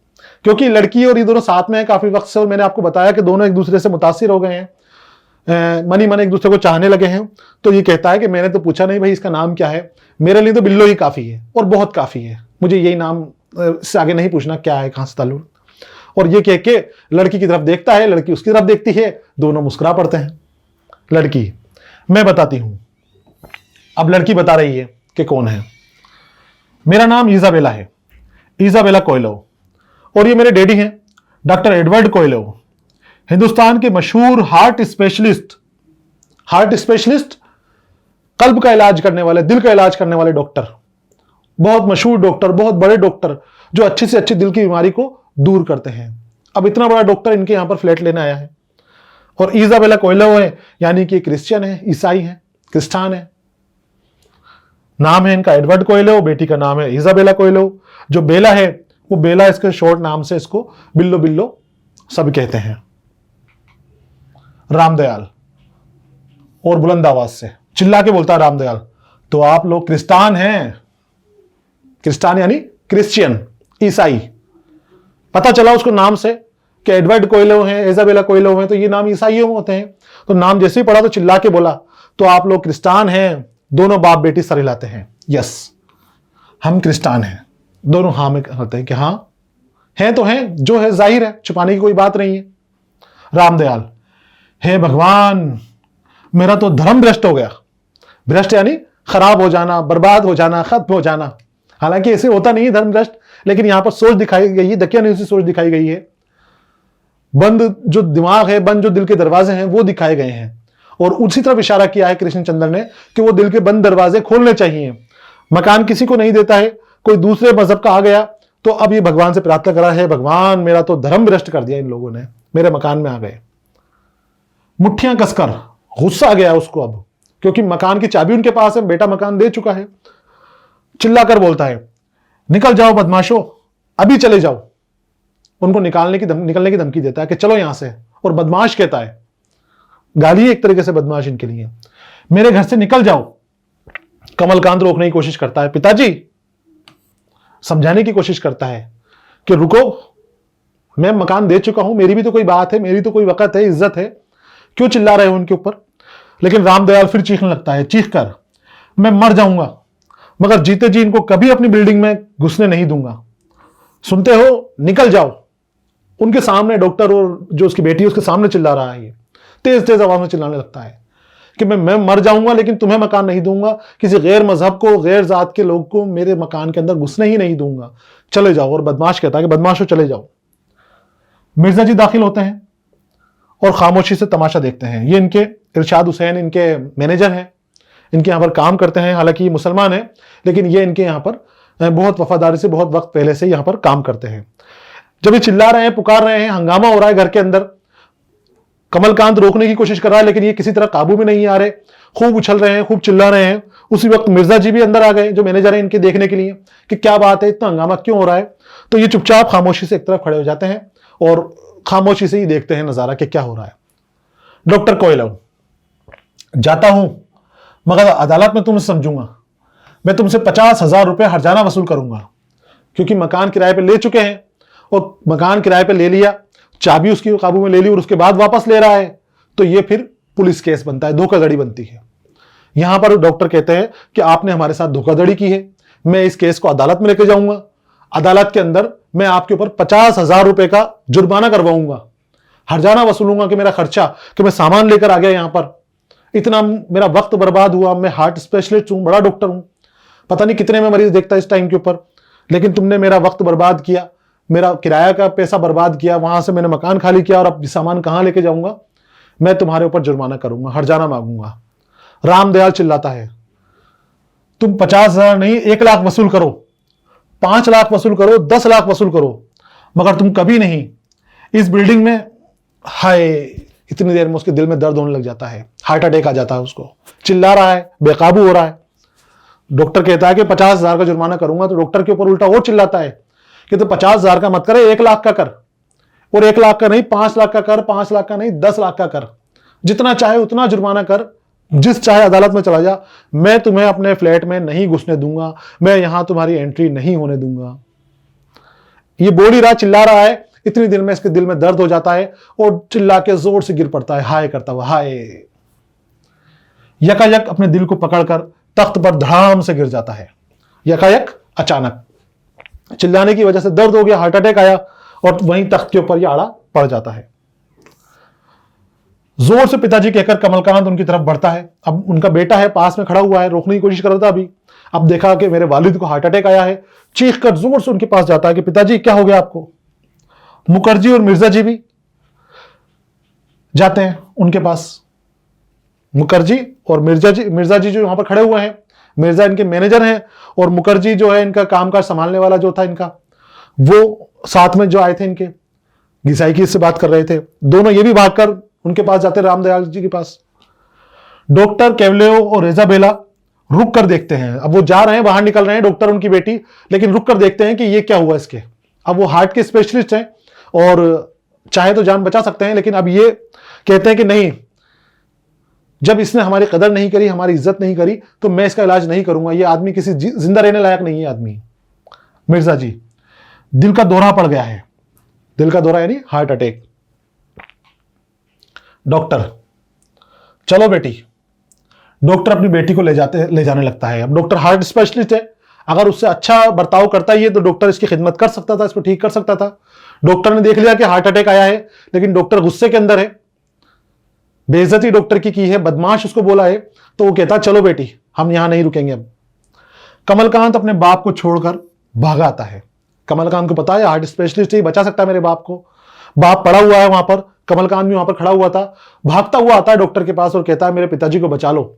Speaker 1: क्योंकि लड़की और ये दोनों साथ में है काफी वक्त से, और मैंने आपको बताया कि दोनों एक दूसरे से मुतासिर हो गए हैं, मनी मन एक दूसरे को चाहने लगे हैं। तो ये कहता है कि मैंने तो पूछा नहीं भाई इसका नाम क्या है, मेरे लिए तो बिल्लो ही काफी है और बहुत काफी है, मुझे यही नाम, इससे आगे नहीं पूछना क्या है, कहां से ताल्लुक। और ये कह के लड़की की तरफ देखता है, लड़की उसकी तरफ देखती है, दोनों मुस्कुरा पड़ते हैं। लड़की, मैं बताती हूं, अब लड़की बता रही है कि कौन है। मेरा नाम इजाबेला है, इजाबेला कोयलो, और ये मेरे डैडी हैं डॉक्टर एडवर्ड कोयलो, हिंदुस्तान के मशहूर हार्ट स्पेशलिस्ट, कल्ब का इलाज करने वाले, दिल का इलाज करने वाले डॉक्टर, बहुत मशहूर डॉक्टर, बहुत बड़े डॉक्टर जो अच्छी से अच्छी दिल की बीमारी को दूर करते हैं। अब इतना बड़ा डॉक्टर इनके यहां पर फ्लैट लेने आया है। और इजाबेला कोयलो है, यानी कि क्रिश्चियन है, ईसाई है, क्रिस्टान है। नाम है इनका एडवर्ड कोयलो, बेटी का नाम है इजाबेला कोयलो। जो बेला है वो बेला इसके शॉर्ट नाम से इसको बिल्लो बिल्लो सब कहते हैं। रामदयाल, और बुलंद आवाज से चिल्ला के बोलता है रामदयाल, तो आप लोग क्रिस्तान हैं? क्रिस्तान यानी क्रिश्चियन, ईसाई। पता चला उसको नाम से कि एडवर्ड कोयलो हैं, इजाबेला कोयलो हैं, तो ये नाम ईसाइयों में होते हैं। तो नाम जैसे ही पढ़ा तो चिल्ला के बोला, तो आप लोग क्रिस्तान हैं? दोनों बाप बेटी सर हिलाते हैं, यस हम क्रिस्तान हैं। दोनों हाँ में कहते हैं कि हाँ हैं, तो हैं, जो है जाहिर है, छुपाने की कोई बात नहीं है। रामदयाल, हे भगवान, मेरा तो धर्म भ्रष्ट हो गया। भ्रष्ट यानी खराब हो जाना, बर्बाद हो जाना, खत्म हो जाना। हालांकि ऐसे होता नहीं है धर्म भ्रष्ट, लेकिन यहां पर सोच दिखाई गई है, दकियानूसी सोच दिखाई गई है। बंद जो दिमाग है, बंद जो दिल के दरवाजे हैं वो दिखाए गए हैं, और उसी तरफ इशारा किया है कृष्णचंद्र ने कि वो दिल के बंद दरवाजे खोलने चाहिए। मकान किसी को नहीं देता है, कोई दूसरे मजहब का आ गया तो अब ये भगवान से प्रार्थना करा है, भगवान मेरा तो धर्म भ्रष्ट कर दिया इन लोगों ने, मेरे मकान में आ गए। मुट्ठियां कसकर, गुस्सा आ गया उसको अब, क्योंकि मकान की चाबी उनके पास है, बेटा मकान दे चुका है। चिल्लाकर बोलता है, निकल जाओ बदमाशो, अभी चले जाओ। उनको निकलने की धमकी देता है कि चलो यहां से, और बदमाश कहता है, गाली एक तरीके से बदमाश इनके लिए, मेरे घर से निकल जाओ। कमलकांत रोकने की कोशिश करता है, पिताजी समझाने की कोशिश करता है कि रुको, मैं मकान दे चुका हूं, मेरी भी तो कोई बात है, मेरी तो कोई वक़्त है, इज्जत है, क्यों चिल्ला रहे हो उनके ऊपर। लेकिन रामदयाल फिर चीखने लगता है, चीख कर, मैं मर जाऊंगा मगर जीते जी इनको कभी अपनी बिल्डिंग में घुसने नहीं दूंगा, सुनते हो, निकल जाओ। उनके सामने डॉक्टर और जो उसकी बेटी है उसके सामने चिल्ला रहा है, ये तेज तेज आवाज में चिल्लाने लगता है कि मैं मर जाऊंगा लेकिन तुम्हें मकान नहीं दूंगा, किसी गैर मजहब को, गैर जात के लोग को मेरे मकान के अंदर घुसने ही नहीं दूंगा, चले जाओ। और बदमाश कहता है कि बदमाशों चले जाओ। मिर्जा जी दाखिल होते हैं और खामोशी से तमाशा देखते हैं। ये इनके इरशाद हुसैन इनके मैनेजर हैं, इनके यहाँ पर काम करते हैं। हालांकि ये मुसलमान हैं, लेकिन ये इनके यहाँ पर बहुत वफादारी से, बहुत वक्त पहले से यहाँ पर काम करते हैं। जब ये चिल्ला रहे हैं, पुकार रहे हैं, हंगामा हो रहा है घर के अंदर, कमलकांत रोकने की कोशिश कर रहा है लेकिन ये किसी तरह काबू में नहीं आ रहे, खूब उछल रहे हैं, खूब चिल्ला रहे हैं। उसी वक्त मिर्जा जी भी अंदर आ गए, जो मैनेजर है इनके, देखने के लिए कि क्या बात है, इतना हंगामा क्यों हो रहा है। तो ये चुपचाप खामोशी से एक तरफ खड़े हो जाते हैं और खामोशी से ही देखते हैं नजारा कि क्या हो रहा है। डॉक्टर कोयलो, जाता हूं मगर अदालत में तुमसे समझूंगा, मैं तुमसे 50,000 रुपये हर्जाना वसूल करूंगा, क्योंकि मकान किराए पे ले चुके हैं, और मकान किराए पे ले लिया, चाबी उसकी काबू में ले ली और उसके बाद वापस ले रहा है, तो ये फिर पुलिस केस बनता है, धोखाधड़ी बनती है। यहां पर डॉक्टर कहते हैं कि आपने हमारे साथ धोखाधड़ी की है, मैं इस केस को अदालत में लेके जाऊंगा, अदालत के अंदर मैं आपके ऊपर 50,000 रुपए का जुर्माना करवाऊंगा, हर्जाना वसूलूंगा कि मेरा खर्चा, कि मैं सामान लेकर आ गया यहां पर, इतना मेरा वक्त बर्बाद हुआ, मैं हार्ट स्पेशलिस्ट हूं, बड़ा डॉक्टर हूं, पता नहीं कितने में मरीज देखता इस टाइम के ऊपर, लेकिन तुमने मेरा वक्त बर्बाद किया, मेरा किराया का पैसा बर्बाद किया, वहां से मैंने मकान खाली किया, और अब सामान कहां लेके जाऊंगा, मैं तुम्हारे ऊपर जुर्माना करूंगा, हर्जाना मांगूंगा। रामदयाल चिल्लाता है, तुम 50,000 नहीं 1 लाख वसूल करो, 5 लाख वसूल करो, 10 लाख वसूल करो, मगर तुम कभी नहीं इस बिल्डिंग में। हाय, इतनी देर में उसके दिल में दर्द होने लग जाता है, हार्ट अटैक आ जाता है उसको, चिल्ला रहा है, बेकाबू हो रहा है। डॉक्टर कहता है कि 50,000 का जुर्माना करूंगा, तो डॉक्टर के ऊपर उल्टा और चिल्लाता है कि तो 50,000 का मत करे, 1 लाख का कर, और 1 लाख का नहीं 5 लाख का कर, 5 लाख का नहीं 10 लाख का कर, जितना चाहे उतना जुर्माना कर, जिस चाहे अदालत में चला जा, मैं तुम्हें अपने फ्लैट में नहीं घुसने दूंगा, मैं यहां तुम्हारी एंट्री नहीं होने दूंगा। ये बोल ही रहा, चिल्ला रहा है, इतनी देर में इसके दिल में दर्द हो जाता है और चिल्ला के जोर से गिर पड़ता है, हाय करता हुआ, हाय। यकायक अपने दिल को पकड़कर तख्त पर धड़ाम से गिर जाता है, यकायक, अचानक, चिल्लाने की वजह से दर्द हो गया, हार्ट अटैक आया, और वहीं तख्त के ऊपर यह आड़ा पड़ जाता है। जोर से पिताजी कहकर कमलकांत उनकी तरफ बढ़ता है। अब उनका बेटा है, पास में खड़ा हुआ है, रोकने की कोशिश कर रहा था अभी। अब देखा कि मेरे वालिद को हार्ट अटैक आया है, चीख कर जोर से उनके पास जाता है कि पिताजी क्या हो गया आपको। मुखर्जी और मिर्जा जी भी जाते हैं उनके पास। मुखर्जी और मिर्जा जी जो वहां पर खड़े हुए हैं, मिर्जा इनके मैनेजर हैं और मुखर्जी जो है इनका कामकाज संभालने वाला जो था इनका, वो साथ में जो आए थे इनके, गिसाई की इससे बात कर रहे थे। दोनों ये भी भागकर उनके पास जाते रामदयाल जी के पास। डॉक्टर केवलेव और रेजाबेला रुक कर देखते हैं। अब वो जा रहे हैं, बाहर निकल रहे हैं डॉक्टर उनकी बेटी, लेकिन रुक कर देखते हैं कि ये क्या हुआ इसके। अब वो हार्ट के स्पेशलिस्ट हैं और चाहे तो जान बचा सकते हैं, लेकिन अब ये कहते हैं कि नहीं, जब इसने हमारी कदर नहीं करी, हमारी इज्जत नहीं करी, तो मैं इसका इलाज नहीं करूंगा। ये आदमी किसी जिंदा रहने लायक नहीं है आदमी। मिर्जा जी, दिल का दौरा पड़ गया है। दिल का दौरा यानी हार्ट अटैक। डॉक्टर, चलो बेटी। डॉक्टर अपनी बेटी को ले जाने लगता है। अब डॉक्टर हार्ट स्पेशलिस्ट है, अगर उससे अच्छा बर्ताव करता ही है तो डॉक्टर इसकी खिदमत कर सकता था, इसको ठीक कर सकता था। डॉक्टर ने देख लिया कि हार्ट अटैक आया है, लेकिन डॉक्टर गुस्से के अंदर है, बेइज्जती डॉक्टर की है, बदमाश उसको बोला है, तो वो कहता चलो बेटी, हम यहां नहीं रुकेंगे। अब कमलकांत अपने बाप को छोड़कर भागा आता है। कमलकांत को पता है हार्ट स्पेशलिस्ट ही बचा सकता है मेरे बाप को। बाप पड़ा हुआ है वहां पर, कमलकांत भी वहां पर खड़ा हुआ था। भागता हुआ आता है डॉक्टर के पास और कहता है मेरे पिताजी को बचा लो,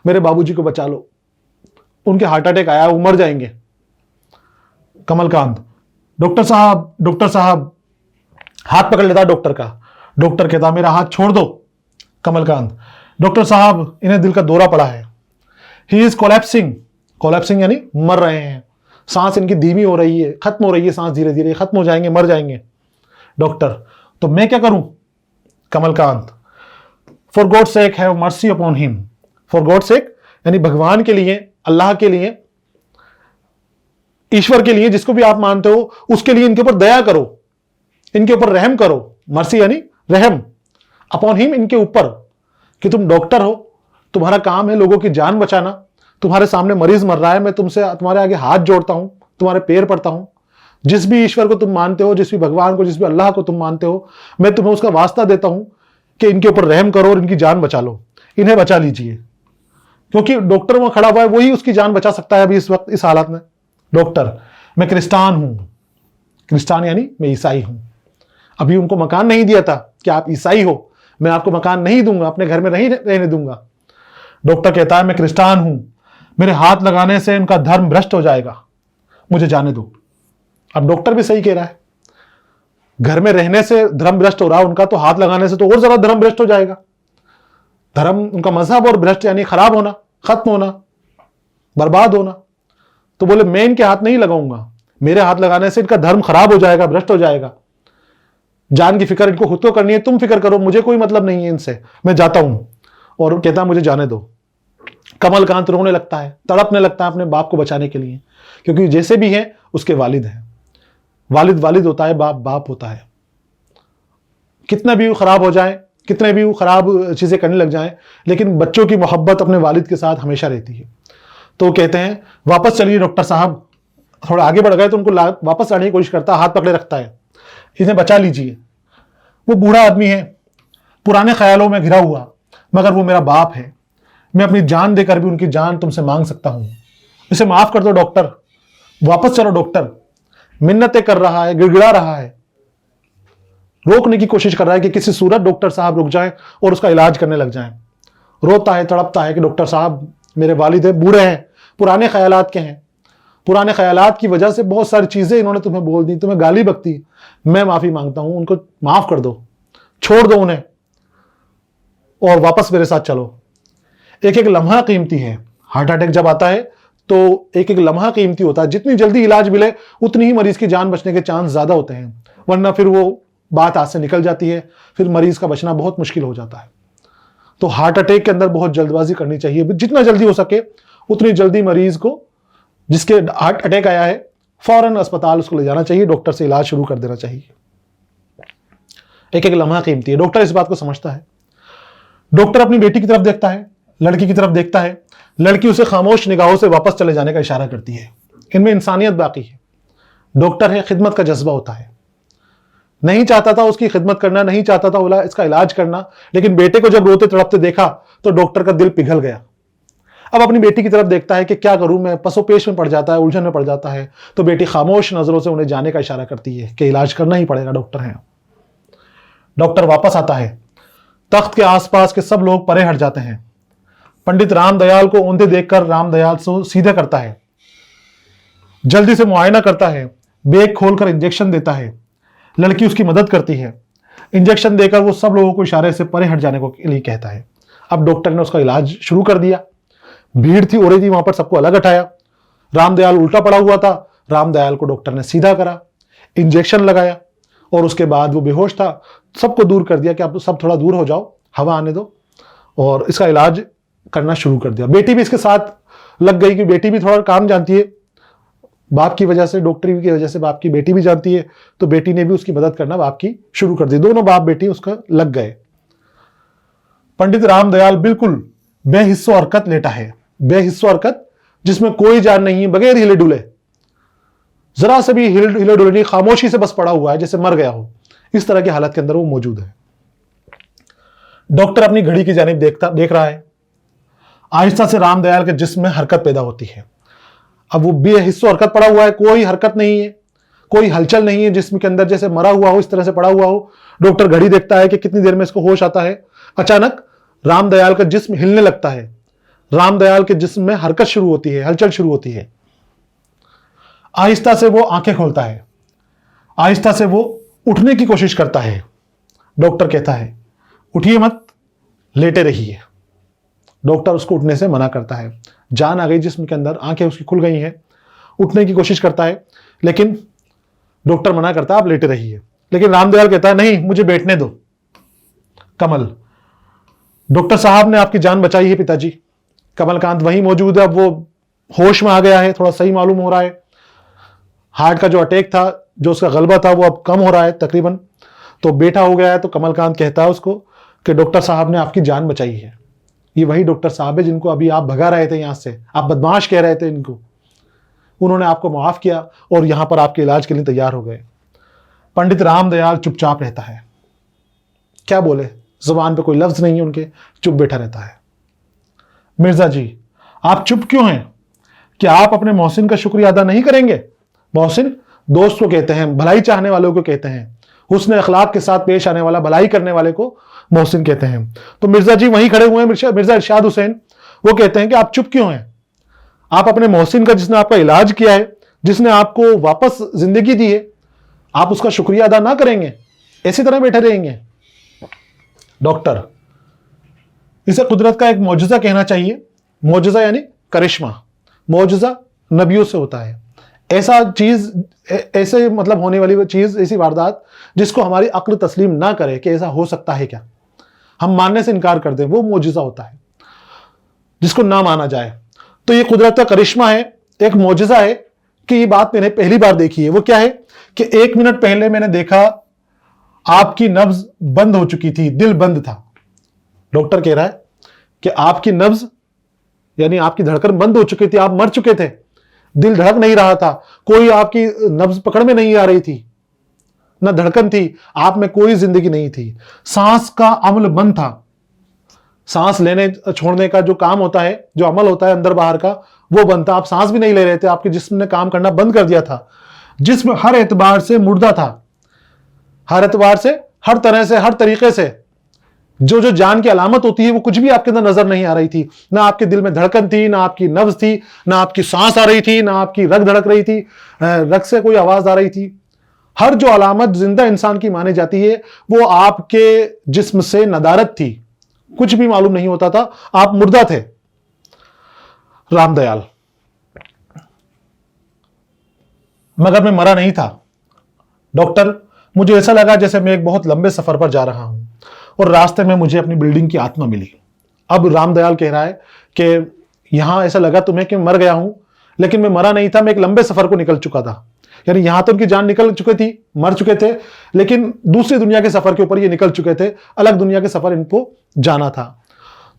Speaker 1: मेरे बाबूजी को बचा लो, उनके हार्ट अटैक आया है, वो मर जाएंगे। कमलकांत, डॉक्टर साहब हाथ पकड़ लेता है डॉक्टर का। डॉक्टर कहता मेरा हाथ छोड़ दो। कमलकांत, डॉक्टर साहब इन्हें दिल का दौरा पड़ा है, ही इज कोलैप्सिंग। कोलैप्सिंग यानी मर रहे हैं, सांस इनकी धीमी हो रही है, खत्म हो रही है सांस, धीरे धीरे खत्म हो जाएंगे, मर जाएंगे। डॉक्टर, तो मैं क्या करूं? Kamalkant, for God sake have mercy upon him. For God sake यानी भगवान के लिए, अल्लाह के लिए, ईश्वर के लिए, जिसको भी आप मानते हो, उसके लिए इनके ऊपर दया करो, इनके ऊपर रहम करो। मर्सी यानी रहम, अपॉन हिम इनके ऊपर, कि तुम डॉक्टर हो, तुम्हारा काम है लोगों की जान बचाना, तुम्हारे सामने मरीज मर रहा है, मैं तुमसे तुम्हारे आगे हाथ जोड़ता हूं, तुम्हारे पैर पड़ता हूं। जिस भी ईश्वर को तुम मानते हो, जिस भी भगवान को, जिस भी अल्लाह को तुम मानते हो, मैं तुम्हें उसका वास्ता देता हूं कि इनके ऊपर रहम करो और इनकी जान बचा लो, इन्हें बचा लीजिए। क्योंकि डॉक्टर वहां खड़ा हुआ है, वही उसकी जान बचा सकता है अभी इस वक्त, इस हालत में। डॉक्टर, मैं क्रिस्तान हूं। क्रिस्तान यानी मैं ईसाई हूं। अभी उनको मकान नहीं दिया था कि आप ईसाई हो, मैं आपको मकान नहीं दूंगा, अपने घर में नहीं रहने दूंगा। डॉक्टर कहता है मैं क्रिस्तान हूं, मेरे हाथ लगाने से उनका धर्म भ्रष्ट हो जाएगा, मुझे जाने दो। अब डॉक्टर भी सही कह रहा है, घर में रहने से धर्म भ्रष्ट हो रहा है उनका, तो हाथ लगाने से तो और ज्यादा धर्म भ्रष्ट हो जाएगा। धर्म उनका मजहब, और भ्रष्ट यानी खराब होना, खत्म होना, बर्बाद होना। तो बोले मैं इनके हाथ नहीं लगाऊंगा, मेरे हाथ लगाने से इनका धर्म खराब हो जाएगा, भ्रष्ट हो जाएगा। जान की फिक्र इनको खुद को करनी है, तुम फिक्र करो, मुझे कोई मतलब नहीं है इनसे, मैं जाता हूं। और कहता मुझे जाने दो। कमलकांत रोने लगता है, तड़पने लगता है अपने बाप को बचाने के लिए, क्योंकि जैसे भी हैं उसके वालिद हैं। वालिद वालिद होता है, बाप बाप होता है। कितना भी वो खराब हो जाए, कितने भी वो खराब चीजें करने लग जाएं, लेकिन बच्चों की मोहब्बत अपने वालिद के साथ हमेशा रहती है। तो कहते हैं वापस चलिए डॉक्टर साहब। थोड़ा आगे बढ़ गए तो उनको वापस लाने की कोशिश करता है, हाथ पकड़े रखता है, इन्हें बचा लीजिए। वो बूढ़ा आदमी है, पुराने ख्यालों में घिरा हुआ, मगर वो मेरा बाप है, मैं अपनी जान देकर भी उनकी जान तुमसे मांग सकता हूं, इसे माफ कर दो डॉक्टर, वापस चलो डॉक्टर। मिन्नतें कर रहा है, गिड़गिड़ा रहा है, रोकने की कोशिश कर रहा है कि किसी सूरत डॉक्टर साहब रुक जाएं और उसका इलाज करने लग जाएं। रोता है, तड़पता है कि डॉक्टर साहब मेरे वालिद है, बूढ़े हैं, पुराने ख्यालात के हैं, पुराने ख्यालात की वजह से बहुत सारी चीजें इन्होंने तुम्हें बोल दी, तुम्हें गाली बकती, मैं माफी मांगता हूं, उनको माफ कर दो, छोड़ दो उन्हें और वापस मेरे साथ चलो। एक एक लम्हा कीमती है। हार्ट अटैक जब आता है तो एक एक लम्हा कीमती होता है, जितनी जल्दी इलाज मिले उतनी ही मरीज की जान बचने के चांस ज्यादा होते हैं, वरना फिर वो बात हाथ से निकल जाती है, फिर मरीज का बचना बहुत मुश्किल हो जाता है। तो हार्ट अटैक के अंदर बहुत जल्दबाजी करनी चाहिए, जितना जल्दी हो सके उतनी जल्दी मरीज को, जिसके हार्ट अटैक आया है, फौरन अस्पताल उसको ले जाना चाहिए, डॉक्टर से इलाज शुरू कर देना चाहिए। एक एक लम्हा कीमती है, डॉक्टर इस बात को समझता है। डॉक्टर अपनी बेटी की तरफ देखता है, लड़की की तरफ देखता है, लड़की उसे खामोश निगाहों से वापस चले जाने का इशारा करती है। इनमें इंसानियत बाकी है, डॉक्टर है, खिदमत का जज्बा होता है। नहीं चाहता था उसकी खिदमत करना, नहीं चाहता था इसका इलाज करना, लेकिन बेटे को जब रोते तड़पते देखा तो डॉक्टर का दिल पिघल गया। अब अपनी बेटी की तरफ देखता है कि क्या करूं मैं, पसोपेश में पड़ जाता है, उलझन में पड़ जाता है। तो बेटी खामोश नजरों से उन्हें जाने का इशारा करती है कि इलाज करना ही पड़ेगा, डॉक्टर हैं। डॉक्टर वापस आता है, तख्त के आसपास के सब लोग परे हट जाते हैं। पंडित रामदयाल को औंधे देखकर रामदयाल से सीधे करता है, जल्दी से मुआयना करता है, बैग खोलकर इंजेक्शन देता है। लड़की उसकी मदद करती है। इंजेक्शन देकर वो सब लोगों को इशारे से परे हट जाने को लिए कहता है। अब डॉक्टर ने उसका इलाज शुरू कर दिया। भीड़ थी, हो रही थी वहां पर, सबको अलग हटाया। रामदयाल उल्टा पड़ा हुआ था, रामदयाल को डॉक्टर ने सीधा करा, इंजेक्शन लगाया और उसके बाद वो बेहोश था। सबको दूर कर दिया कि आप सब थोड़ा दूर हो जाओ, हवा आने दो, और इसका इलाज करना शुरू कर दिया। बेटी भी इसके साथ लग गई कि बेटी भी थोड़ा काम जानती है, बाप की वजह से, डॉक्टरी की वजह से बाप की बेटी भी जानती है, तो बेटी ने भी उसकी मदद करना बाप की शुरू कर दी। दोनों बाप बेटी उसका लग गए। पंडित रामदयाल बिल्कुल बेहिस्सो हरकत लेटा है, बेहिस्सो हरकत जिसमें कोई जान नहीं है, बगैर हिले डुले, जरा से भी हिले डुले नहीं, खामोशी से बस पड़ा हुआ है जैसे मर गया हो। इस तरह की हालत के अंदर वो मौजूद है। डॉक्टर अपनी घड़ी की जानिब देख रहा है। आहिस्ता से रामदयाल के जिस्म में हरकत पैदा होती है। अब वो बेहिस्सो हरकत पड़ा हुआ है, कोई हरकत नहीं है, कोई हलचल नहीं है जिस्म के अंदर, जैसे मरा हुआ हो, इस तरह से पड़ा हुआ हो। डॉक्टर घड़ी देखता है कि कितनी देर में इसको होश आता है। अचानक रामदयाल का जिस्म हिलने लगता है। रामदयाल के जिस्म में हरकत शुरू होती है, हलचल शुरू होती है। आहिस्ता से वो आंखें खोलता है, आहिस्ता से वो उठने की कोशिश करता है। डॉक्टर कहता है उठिए मत, लेटे रहिए। डॉक्टर उसको उठने से मना करता है। जान आ गई जिस्म के अंदर, आंखें उसकी खुल गई हैं, उठने की कोशिश करता है, लेकिन डॉक्टर मना करता है आप लेटे रहिए। लेकिन रामदयाल कहता है नहीं, मुझे बैठने दो। कमल, डॉक्टर साहब ने आपकी जान बचाई है पिताजी। कमलकांत वहीं मौजूद है, अब वो होश में आ गया है, थोड़ा सही मालूम हो रहा है। हार्ट का जो अटैक था, जो उसका गलबा था, वो अब कम हो रहा है तकरीबन, तो बेटा हो गया है। तो कमलकांत कहता है उसको कि डॉक्टर साहब ने आपकी जान बचाई है। ये वही डॉक्टर साहब है जिनको अभी आप भगा रहे थे यहां से, आप बदमाश कह रहे थे इनको, उन्होंने आपको माफ किया और यहां पर आपके इलाज के लिए तैयार हो गए। पंडित रामदयाल चुपचाप रहता है, क्या बोले, जुबान पे कोई लफ्ज नहीं है उनके, चुप बैठा रहता है। मिर्जा जी, आप चुप क्यों हैं? क्या आप अपने मोहसिन का शुक्रिया अदा नहीं करेंगे? मोहसिन दोस्त को कहते हैं, भलाई चाहने वालों को कहते हैं, हुस्न अखलाक के साथ पेश आने वाला, भलाई करने वाले को मोहसिन कहते हैं। तो मिर्जा जी वहीं खड़े हुए हैं, मिर्जा इरशाद हुसैन, वो कहते हैं कि आप चुप क्यों हैं? आप अपने मोहसिन का, जिसने आपका इलाज किया है, जिसने आपको वापस जिंदगी दी है, आप उसका शुक्रिया अदा ना करेंगे, ऐसी तरह बैठे रहेंगे? डॉक्टर, इसे कुदरत का एक मौजूजा कहना चाहिए। मौजूजा यानी करिश्मा, मौजूजा नबियों से होता है। ऐसा चीज, ऐसे मतलब होने वाली वो चीज, ऐसी वारदात जिसको हमारी अक्ल तस्लीम ना करे कि ऐसा हो सकता है क्या, हम मानने से इनकार कर दें, वो मौजूजा होता है जिसको ना माना जाए। तो ये कुदरत का करिश्मा है, एक मौजूजा है कि ये बात मैंने पहली बार देखी है। वो क्या है कि 1 मिनट पहले मैंने देखा आपकी नब्ज बंद हो चुकी थी, दिल बंद था। डॉक्टर कह रहा है कि आपकी नब्ज यानी आपकी धड़कन बंद हो चुकी थी, आप मर चुके थे, दिल धड़क नहीं रहा था, कोई आपकी नब्ज पकड़ में नहीं आ रही थी, न धड़कन थी, आप में कोई जिंदगी नहीं थी, सांस का अमल बंद था। सांस लेने छोड़ने का जो काम होता है, जो अमल होता है अंदर बाहर का, वो बंद था। आप सांस भी नहीं ले रहे थे, आपके जिस्म ने काम करना बंद कर दिया था। जिस्म हर एतबार से मुर्दा था, हर एतबार से, हर तरह से, हर तरीके से। जो जो जान की अलामत होती है वो कुछ भी आपके अंदर नजर नहीं आ रही थी। ना आपके दिल में धड़कन थी, ना आपकी नब्ज थी, ना आपकी सांस आ रही थी, ना आपकी रग धड़क रही थी, रग से कोई आवाज आ रही थी। हर जो अलामत जिंदा इंसान की मानी जाती है वो आपके जिस्म से नदारत थी, कुछ भी मालूम नहीं होता था, आप मुर्दा थे। रामदयाल, मगर मैं मरा नहीं था डॉक्टर। मुझे ऐसा लगा जैसे मैं एक बहुत लंबे सफर पर जा रहा हूं और रास्ते में मुझे अपनी बिल्डिंग की आत्मा मिली। अब रामदयाल कह रहा है कि यहां ऐसा लगा तुम्हें कि मर गया हूं, लेकिन मैं मरा नहीं था, मैं एक लंबे सफर को निकल चुका था। यानी यहां तो उनकी जान निकल चुकी थी, मर चुके थे, लेकिन दूसरी दुनिया के सफर के ऊपर ये निकल चुके थे, अलग दुनिया के सफर इनको जाना था।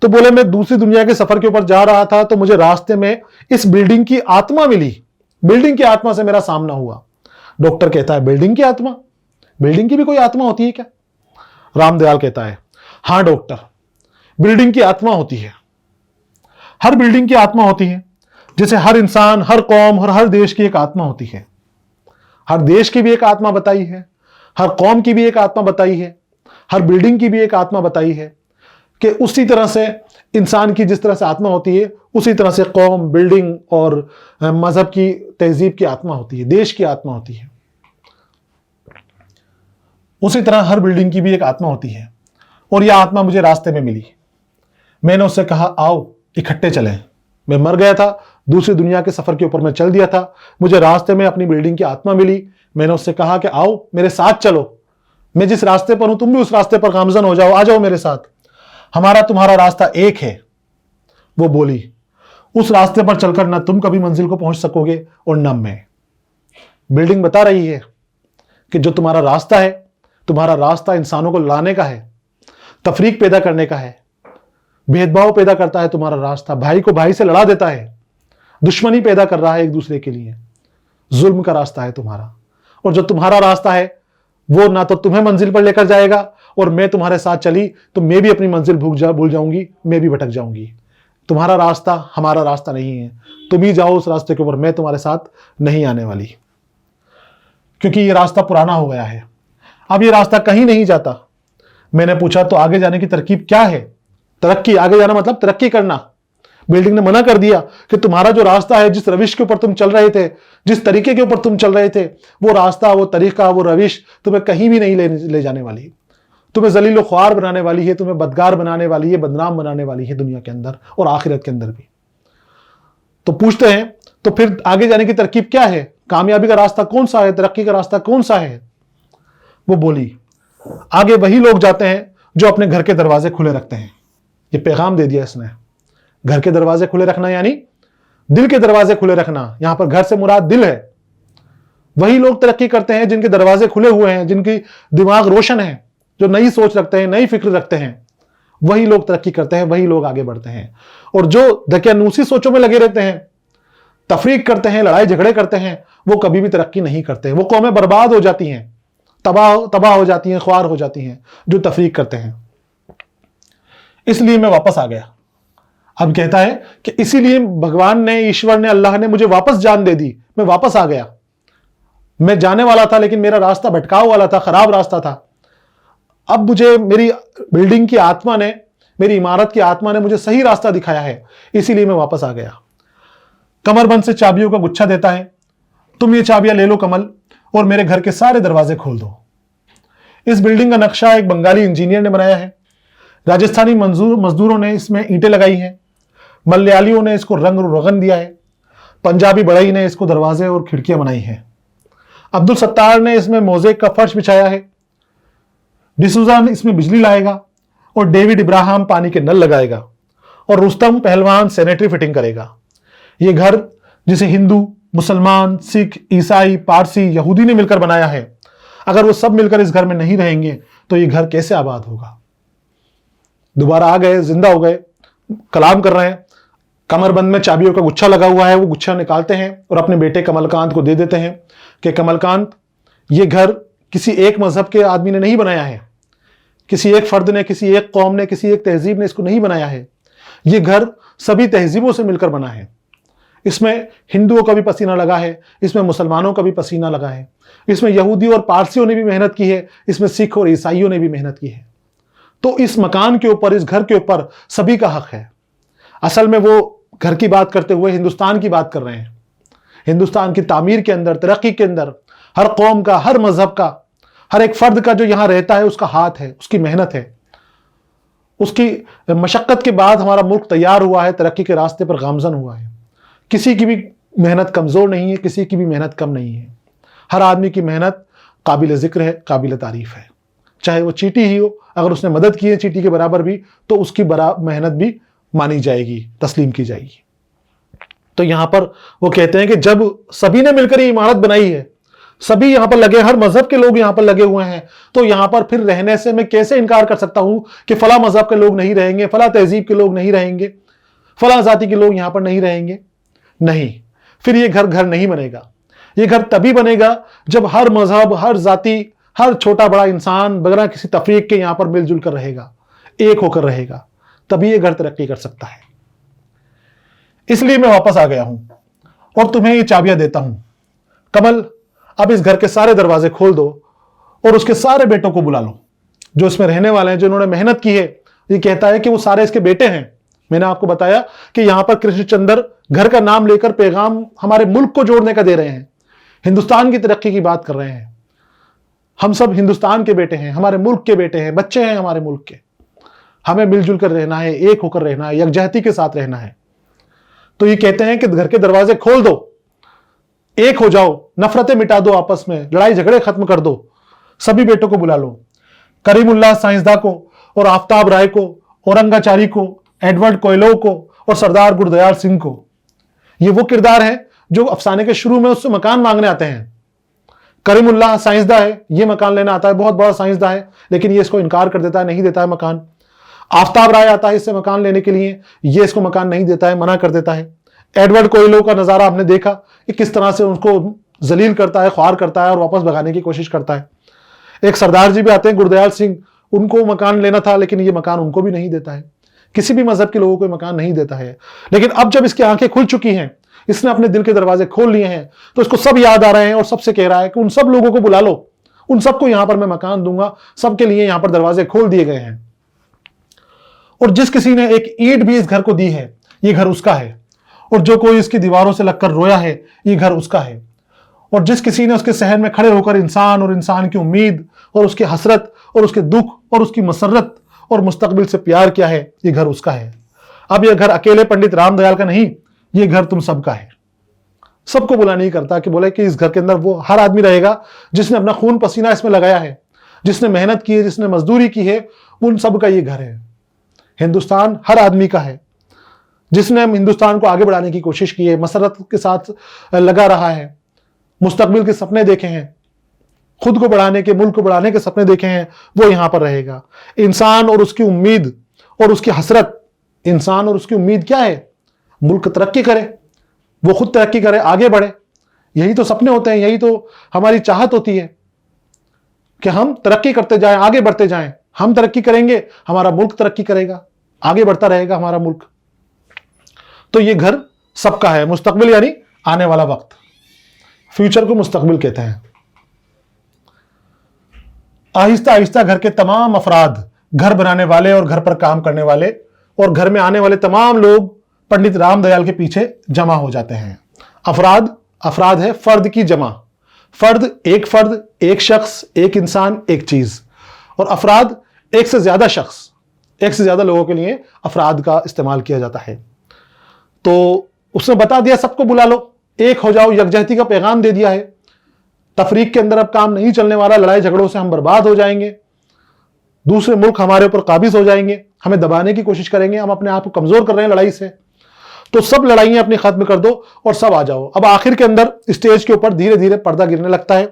Speaker 1: तो बोले मैं दूसरी दुनिया के सफर के ऊपर जा रहा था तो मुझे रास्ते में इस बिल्डिंग की आत्मा मिली, बिल्डिंग की आत्मा से मेरा सामना हुआ। डॉक्टर कहता है बिल्डिंग की आत्मा? बिल्डिंग की भी कोई आत्मा होती है क्या? रामदयाल कहता है, हां डॉक्टर, बिल्डिंग की आत्मा होती है। हर बिल्डिंग की आत्मा होती है, जैसे हर इंसान, हर कौम और हर देश की एक आत्मा होती है। हर देश की भी एक आत्मा बताई है, हर कौम की भी एक आत्मा बताई है, हर बिल्डिंग की भी एक आत्मा बताई है कि उसी तरह से इंसान की जिस तरह से आत्मा होती है, उसी तरह से कौम, बिल्डिंग और मजहब की, तहजीब की आत्मा होती है, देश की आत्मा होती है। उसी तरह हर बिल्डिंग की भी एक आत्मा होती है। और यह आत्मा मुझे रास्ते में मिली। मैंने उससे कहा, आओ इकट्ठे चलें। मैं मर गया था, दूसरी दुनिया के सफर के ऊपर मैं चल दिया था, मुझे रास्ते में अपनी बिल्डिंग की आत्मा मिली। मैंने उससे कहा कि आओ मेरे साथ चलो, मैं जिस रास्ते पर हूं तुम भी उस रास्ते पर गामजन हो जाओ, आ जाओ मेरे साथ, हमारा तुम्हारा रास्ता एक है। वो बोली, उस रास्ते पर चलकर ना तुम कभी मंजिल को पहुंच सकोगे और न मैं। बिल्डिंग बता रही है कि जो तुम्हारा रास्ता है, तुम्हारा रास्ता इंसानों को लड़ाने का है, तफरीक पैदा करने का है, भेदभाव पैदा करता है। तुम्हारा रास्ता भाई को भाई से लड़ा देता है, दुश्मनी पैदा कर रहा है एक दूसरे के लिए, जुल्म का रास्ता है तुम्हारा। और जो तुम्हारा रास्ता है वो ना तो तुम्हें मंजिल पर लेकर जाएगा, और मैं तुम्हारे साथ चली तो मैं भी अपनी मंजिल भूल जाऊंगी, मैं भी भटक जाऊंगी। तुम्हारा रास्ता हमारा रास्ता नहीं है, तुम ही जाओ उस रास्ते के ऊपर, मैं तुम्हारे साथ नहीं आने वाली, क्योंकि ये रास्ता पुराना हो गया है, अब ये रास्ता कहीं नहीं जाता। मैंने पूछा, तो आगे जाने की तरकीब क्या है? तरक्की, आगे जाना मतलब तरक्की करना। बिल्डिंग ने मना कर दिया कि तुम्हारा जो रास्ता है, जिस रविश के ऊपर तुम चल रहे थे, जिस तरीके के ऊपर तुम चल रहे थे, वो रास्ता, वो तरीका, वो रविश तुम्हें कहीं भी नहीं ले जाने वाली, तुम्हें जलील ख्वार बनाने वाली है, तुम्हें बदगार बनाने वाली है, बदनाम बनाने वाली है दुनिया के अंदर और आखिरत के अंदर भी। तो पूछते हैं, तो फिर आगे जाने की तरकीब क्या है? कामयाबी का रास्ता कौन सा है? तरक्की का रास्ता कौन सा है? वो बोली, आगे वही लोग जाते हैं जो अपने घर के दरवाजे खुले रखते हैं। ये पैगाम दे दिया इसने, घर के दरवाजे खुले रखना यानी दिल के दरवाजे खुले रखना। यहां पर घर से मुराद दिल है। वही लोग तरक्की करते हैं जिनके दरवाजे खुले हुए हैं, जिनकी दिमाग रोशन है, जो नई सोच रखते हैं, नई फिक्र रखते हैं, वही लोग तरक्की करते हैं, वही लोग आगे बढ़ते हैं। और जो दकियानूसी सोचों में लगे रहते हैं, तफरीक करते हैं, लड़ाई झगड़े करते हैं, वो कभी भी तरक्की नहीं करते। वो कौमें बर्बाद हो जाती हैं, तबाह हो जाती हैं, ख्वार हो जाती हैं जो तफरीक करते हैं। इसलिए मैं वापस आ गया। अब कहता है कि इसीलिए भगवान ने, ईश्वर ने, अल्लाह ने मुझे वापस जान दे दी, मैं वापस आ गया। मैं जाने वाला था लेकिन मेरा रास्ता भटकाव वाला था, खराब रास्ता था। अब मुझे मेरी बिल्डिंग की आत्मा ने, मेरी इमारत की आत्मा ने मुझे सही रास्ता दिखाया है, इसीलिए मैं वापस आ गया। कमरबंद से चाबियों का गुच्छा देता है, तुम ये चाबियां ले लो कमल, और मेरे घर के सारे दरवाजे खोल दो। इस बिल्डिंग का नक्शा एक बंगाली इंजीनियर ने बनाया है। राजस्थानी मजदूरों ने इसमें ईंटें लगाई हैं, मलयालियों ने इसको रंग रोगन दिया है, पंजाबी बढ़ई ने इसको दरवाजे और खिड़कियां बनाई हैं, अब्दुल सत्तार ने इसमें मोज़ेक का फर्श बिछाया है, डिसूजा ने इसमें बिजली लाएगा, और डेविड इब्राहिम पानी के नल लगाएगा, और रुस्तम पहलवान सैनिटरी फिटिंग करेगा। ये घर जिसे हिंदू, मुसलमान, सिख, ईसाई, पारसी, यहूदी ने मिलकर बनाया है, अगर वो सब मिलकर इस घर में नहीं रहेंगे तो ये घर कैसे आबाद होगा? दोबारा आ गए, जिंदा हो गए, कलाम कर रहे हैं। कमरबंद में चाबियों का गुच्छा लगा हुआ है, वो गुच्छा निकालते हैं और अपने बेटे कमलकांत को दे देते हैं कि कमलकांत, ये घर किसी एक मजहब के आदमी ने नहीं बनाया है, किसी एक फर्द ने, किसी एक कौम ने, किसी एक तहजीब ने इसको नहीं बनाया है। ये घर सभी तहजीबों से मिलकर बना है। इसमें हिंदुओं का भी पसीना लगा है, इसमें मुसलमानों का भी पसीना लगा है, इसमें यहूदी और पारसियों ने भी मेहनत की है, इसमें सिख और ईसाइयों ने भी मेहनत की है। तो इस मकान के ऊपर, इस घर के ऊपर सभी का हक है। असल में वो घर की बात करते हुए हिंदुस्तान की बात कर रहे हैं। हिंदुस्तान की तामीर के अंदर, तरक्की के अंदर हर कौम का, हर मजहब का, हर एक फर्द का जो यहां रहता है, उसका हाथ है, उसकी मेहनत है, उसकी मशक्कत के बाद हमारा मुल्क तैयार हुआ है, तरक्की के रास्ते पर गामजन हुआ है। किसी की भी मेहनत कमजोर नहीं है, किसी की भी मेहनत कम नहीं है। हर आदमी की मेहनत काबिल जिक्र है, काबिल तारीफ है। चाहे वो चींटी ही हो, अगर उसने मदद की है चींटी के बराबर भी, तो उसकी मेहनत भी मानी जाएगी, तस्लीम की जाएगी। तो यहां पर वो कहते हैं कि जब सभी ने मिलकर ये इमारत बनाई है, सभी यहां पर लगे, हर मजहब के लोग यहां पर लगे हुए हैं, तो यहां पर फिर रहने से मैं कैसे इनकार कर सकता हूं कि फला मजहब के लोग नहीं रहेंगे, फला तहजीब के लोग नहीं रहेंगे, फला जाति के लोग यहां पर नहीं रहेंगे? नहीं, फिर ये घर घर नहीं बनेगा। ये घर तभी बनेगा जब हर मजहब, हर जाति, हर छोटा बड़ा इंसान बगैर किसी तफरीक के यहां पर मिलजुल कर रहेगा, एक होकर रहेगा, तभी ये घर तरक्की कर सकता है। इसलिए मैं वापस आ गया हूं और तुम्हें ये चाबियां देता हूं। कमल, अब इस घर के सारे दरवाजे खोल दो और उसके सारे बेटों को बुला लो जो इसमें रहने वाले हैं, जिन्होंने मेहनत की है। ये कहता है कि वो सारे इसके बेटे हैं। मैंने आपको बताया कि यहां पर कृष्णचंद्र घर का नाम लेकर पैगाम हमारे मुल्क को जोड़ने का दे रहे हैं, हिंदुस्तान की तरक्की की बात कर रहे हैं। हम सब हिंदुस्तान के बेटे हैं, हमारे मुल्क के बेटे हैं, बच्चे हैं हमारे मुल्क के। हमें मिलजुल कर रहना है, एक होकर रहना है, यकजहती के साथ रहना है। तो ये कहते हैं कि घर के दरवाजे खोल दो, एक हो जाओ, नफरतें मिटा दो, आपस में लड़ाई झगड़े खत्म कर दो, सभी बेटों को बुला लो। करीमुल्लाह साइंसदा को और आफ्ताब राय को, औरंगाचारी को, एडवर्ड कोयलो को और सरदार गुरदयाल सिंह को। ये वो किरदार है जो अफसाने के शुरू में उससे मकान मांगने आते हैं। करीमुल्लाह साइंसदा है, ये मकान लेना आता है, बहुत बड़ा साइंसदा है, लेकिन ये इसको इनकार कर देता है, नहीं देता है मकान। आफ्ताब राय आता है इससे मकान लेने के लिए, ये इसको मकान नहीं देता है, मना कर देता है। एडवर्ड कोयलो का नजारा हमने देखा कि किस तरह से उनको जलील करता है, ख्वार करता है और वापस भगाने की कोशिश करता है। एक सरदार जी भी आते हैं, गुरदयाल सिंह, उनको मकान लेना था, लेकिन ये मकान उनको भी नहीं देता है। किसी भी मजहब के लोगों को मकान नहीं देता है। लेकिन अब जब इसकी आंखें खुल चुकी हैं, इसने अपने दिल के दरवाजे खोल लिए हैं, तो इसको सब याद आ रहे हैं और सबसे कह रहा है कि उन सब लोगों को बुला लो, उन सबको यहां पर मैं मकान दूंगा, सबके लिए यहां पर दरवाजे खोल दिए गए हैं। और जिस किसी ने एक ईंट भी इस घर को दी है, ये घर उसका है। और जो कोई इसकी दीवारों से लगकर रोया है, ये घर उसका है। और जिस किसी ने उसके सहन में खड़े होकर इंसान और इंसान की उम्मीद और उसकी हसरत और उसके दुख और उसकी मसरत और मुस्तकबिल से प्यार किया है, ये घर उसका है। अब यह घर अकेले पंडित रामदयाल का नहीं, ये घर तुम सबका है। सबको बुला नहीं करता कि बोले कि इस घर के अंदर वो हर आदमी रहेगा जिसने अपना खून पसीना इसमें लगाया है, जिसने मेहनत की है, जिसने मजदूरी की है, उन सबका ये घर है। हिंदुस्तान हर आदमी का है, जिसने हिंदुस्तान को आगे बढ़ाने की कोशिश की है, मसरत के साथ लगा रहा है, मुस्तकबिल के सपने देखे हैं, खुद को बढ़ाने के, मुल्क को बढ़ाने के सपने देखे हैं, वो यहां पर रहेगा। इंसान और उसकी उम्मीद और उसकी हसरत, इंसान और उसकी उम्मीद क्या है? मुल्क तरक्की करे, वो खुद तरक्की करे, आगे बढ़े। यही तो सपने होते हैं, यही तो हमारी चाहत होती है कि हम तरक्की करते जाएं, आगे बढ़ते जाएं। हम तरक्की करेंगे, हमारा मुल्क तरक्की करेगा, आगे बढ़ता रहेगा हमारा मुल्क। तो ये घर सबका है। मुस्तकबिल यानी आने वाला वक्त, फ्यूचर को मुस्तकबिल कहते हैं। आहिस्ता आहिस्ता घर के तमाम अफराद, घर बनाने वाले और घर पर काम करने वाले और घर में आने वाले तमाम लोग पंडित रामदयाल के पीछे जमा हो जाते हैं। अफराद है फर्द की जमा। फर्द, एक शख्स, एक इंसान, एक चीज। और अफराद एक से ज्यादा शख्स, एक से ज्यादा लोगों के लिए अफराद का इस्तेमाल किया जाता है। तो उसने बता दिया सबको बुला लो, एक हो जाओ, यकजहती का पैगाम दे दिया है। तफरीक के अंदर अब काम नहीं चलने वाला, लड़ाई झगड़ों से हम बर्बाद हो जाएंगे, दूसरे मुल्क हमारे ऊपर काबिज हो जाएंगे, हमें दबाने की कोशिश करेंगे, हम अपने आप को कमजोर कर रहे हैं लड़ाई से। तो सब लड़ाइयां अपनी खत्म कर दो और सब आ जाओ। अब आखिर के अंदर स्टेज के ऊपर धीरे धीरे पर्दा गिरने लगता है।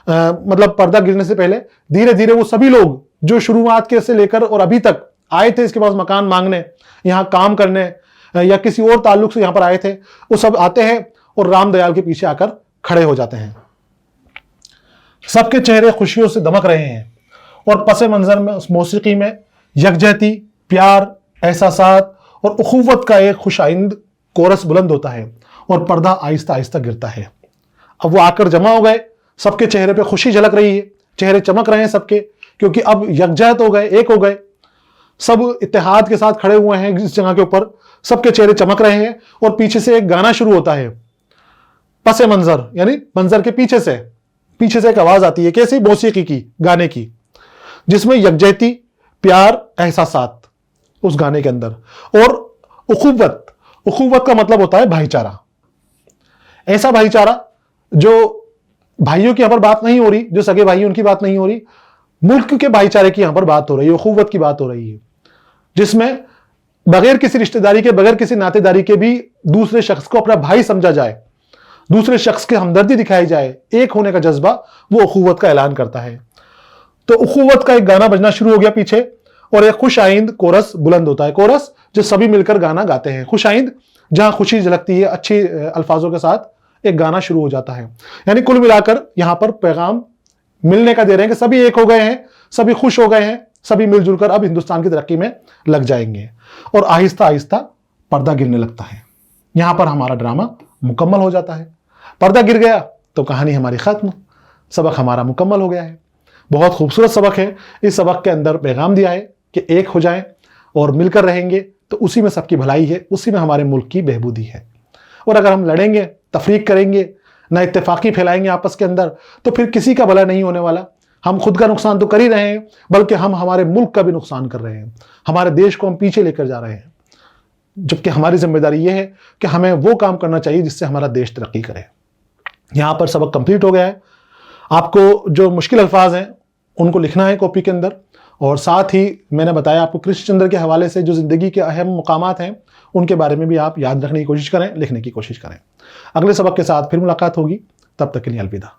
Speaker 1: मतलब पर्दा गिरने से पहले धीरे धीरे वो सभी लोग जो शुरुआत के से लेकर और अभी तक आए थे इसके पास मकान मांगने, यहाँ काम करने या किसी और ताल्लुक से यहाँ पर आए थे, वो सब आते हैं और रामदयाल के पीछे आकर खड़े हो जाते हैं। सबके चेहरे खुशियों से दमक रहे हैं और पसे मंजर में उस मौसीकी में यकजहती, प्यार, एहसासात और उखुवत का एक खुशाइंद कोरस बुलंद होता है और पर्दा आहिस्ता आहिस्ता गिरता है। अब वो आकर जमा हो गए, सबके चेहरे पे खुशी झलक रही है, चेहरे चमक रहे हैं सबके, क्योंकि अब यकजहत हो गए, एक हो गए, सब इत्तेहाद के साथ खड़े हुए हैं इस जगह के ऊपर, सबके चेहरे चमक रहे हैं। और पीछे से एक गाना शुरू होता है, पसे मंजर यानी मंजर के पीछे से एक आवाज आती है, कैसी? मौसीकी की, गाने की, जिसमें यकजहती, प्यार, एहसासात उस गाने के अंदर, और उखुवत का मतलब होता है भाईचारा। ऐसा भाईचारा जो भाइयों की यहां पर बात नहीं हो रही, जो सगे भाई उनकी बात नहीं हो रही, मुल्क के भाईचारे की यहां पर बात हो रही है, उखुवत की बात हो रही है, जिसमें बगैर किसी रिश्तेदारी के, बगैर किसी नातेदारी के भी दूसरे शख्स को अपना भाई समझा जाए, दूसरे शख्स की हमदर्दी दिखाई जाए, एक होने का जज्बा, वो उखुवत का ऐलान करता है। तो उखुवत का एक गाना बजना शुरू हो गया पीछे और एक खुश आइंद कोरस बुलंद होता है। कोरस जो सभी मिलकर गाना गाते हैं, खुश आइंद जहां खुशी झलकती है, अच्छी अल्फाजों के साथ एक गाना शुरू हो जाता है। यानी कुल मिलाकर यहां पर पैगाम मिलने का दे रहे हैं कि सभी एक हो गए हैं, सभी खुश हो गए हैं, सभी मिलजुल कर अब हिंदुस्तान की तरक्की में लग जाएंगे। और आहिस्ता आहिस्ता पर्दा गिरने लगता है। यहां पर हमारा ड्रामा मुकम्मल हो जाता है। पर्दा गिर गया तो कहानी हमारी खत्म, सबक हमारा मुकम्मल हो गया है। बहुत खूबसूरत सबक है। इस सबक के अंदर पैगाम दिया है कि एक हो जाएं और मिलकर रहेंगे तो उसी में सबकी भलाई है, उसी में हमारे मुल्क की बहबूदी है। और अगर हम लड़ेंगे, तफरीक करेंगे, ना इत्तेफाकी फैलाएंगे आपस के अंदर, तो फिर किसी का भला नहीं होने वाला। हम खुद का नुकसान तो कर ही रहे हैं, बल्कि हम हमारे मुल्क का भी नुकसान कर रहे हैं। हमारे देश को हम पीछे लेकर जा रहे हैं। जबकि हमारी जिम्मेदारी यह है कि हमें वो काम करना चाहिए जिससे हमारा देश तरक्की करे। यहां पर सबक कंप्लीट हो गया है। आपको जो मुश्किल अल्फाज हैं उनको लिखना है कॉपी के अंदर, और साथ ही मैंने बताया आपको कृष्णचंद्र के हवाले से जो ज़िंदगी के अहम मुकामात हैं उनके बारे में भी आप याद रखने की कोशिश करें, लिखने की कोशिश करें। अगले सबक के साथ फिर मुलाकात होगी, तब तक के लिए अलविदा।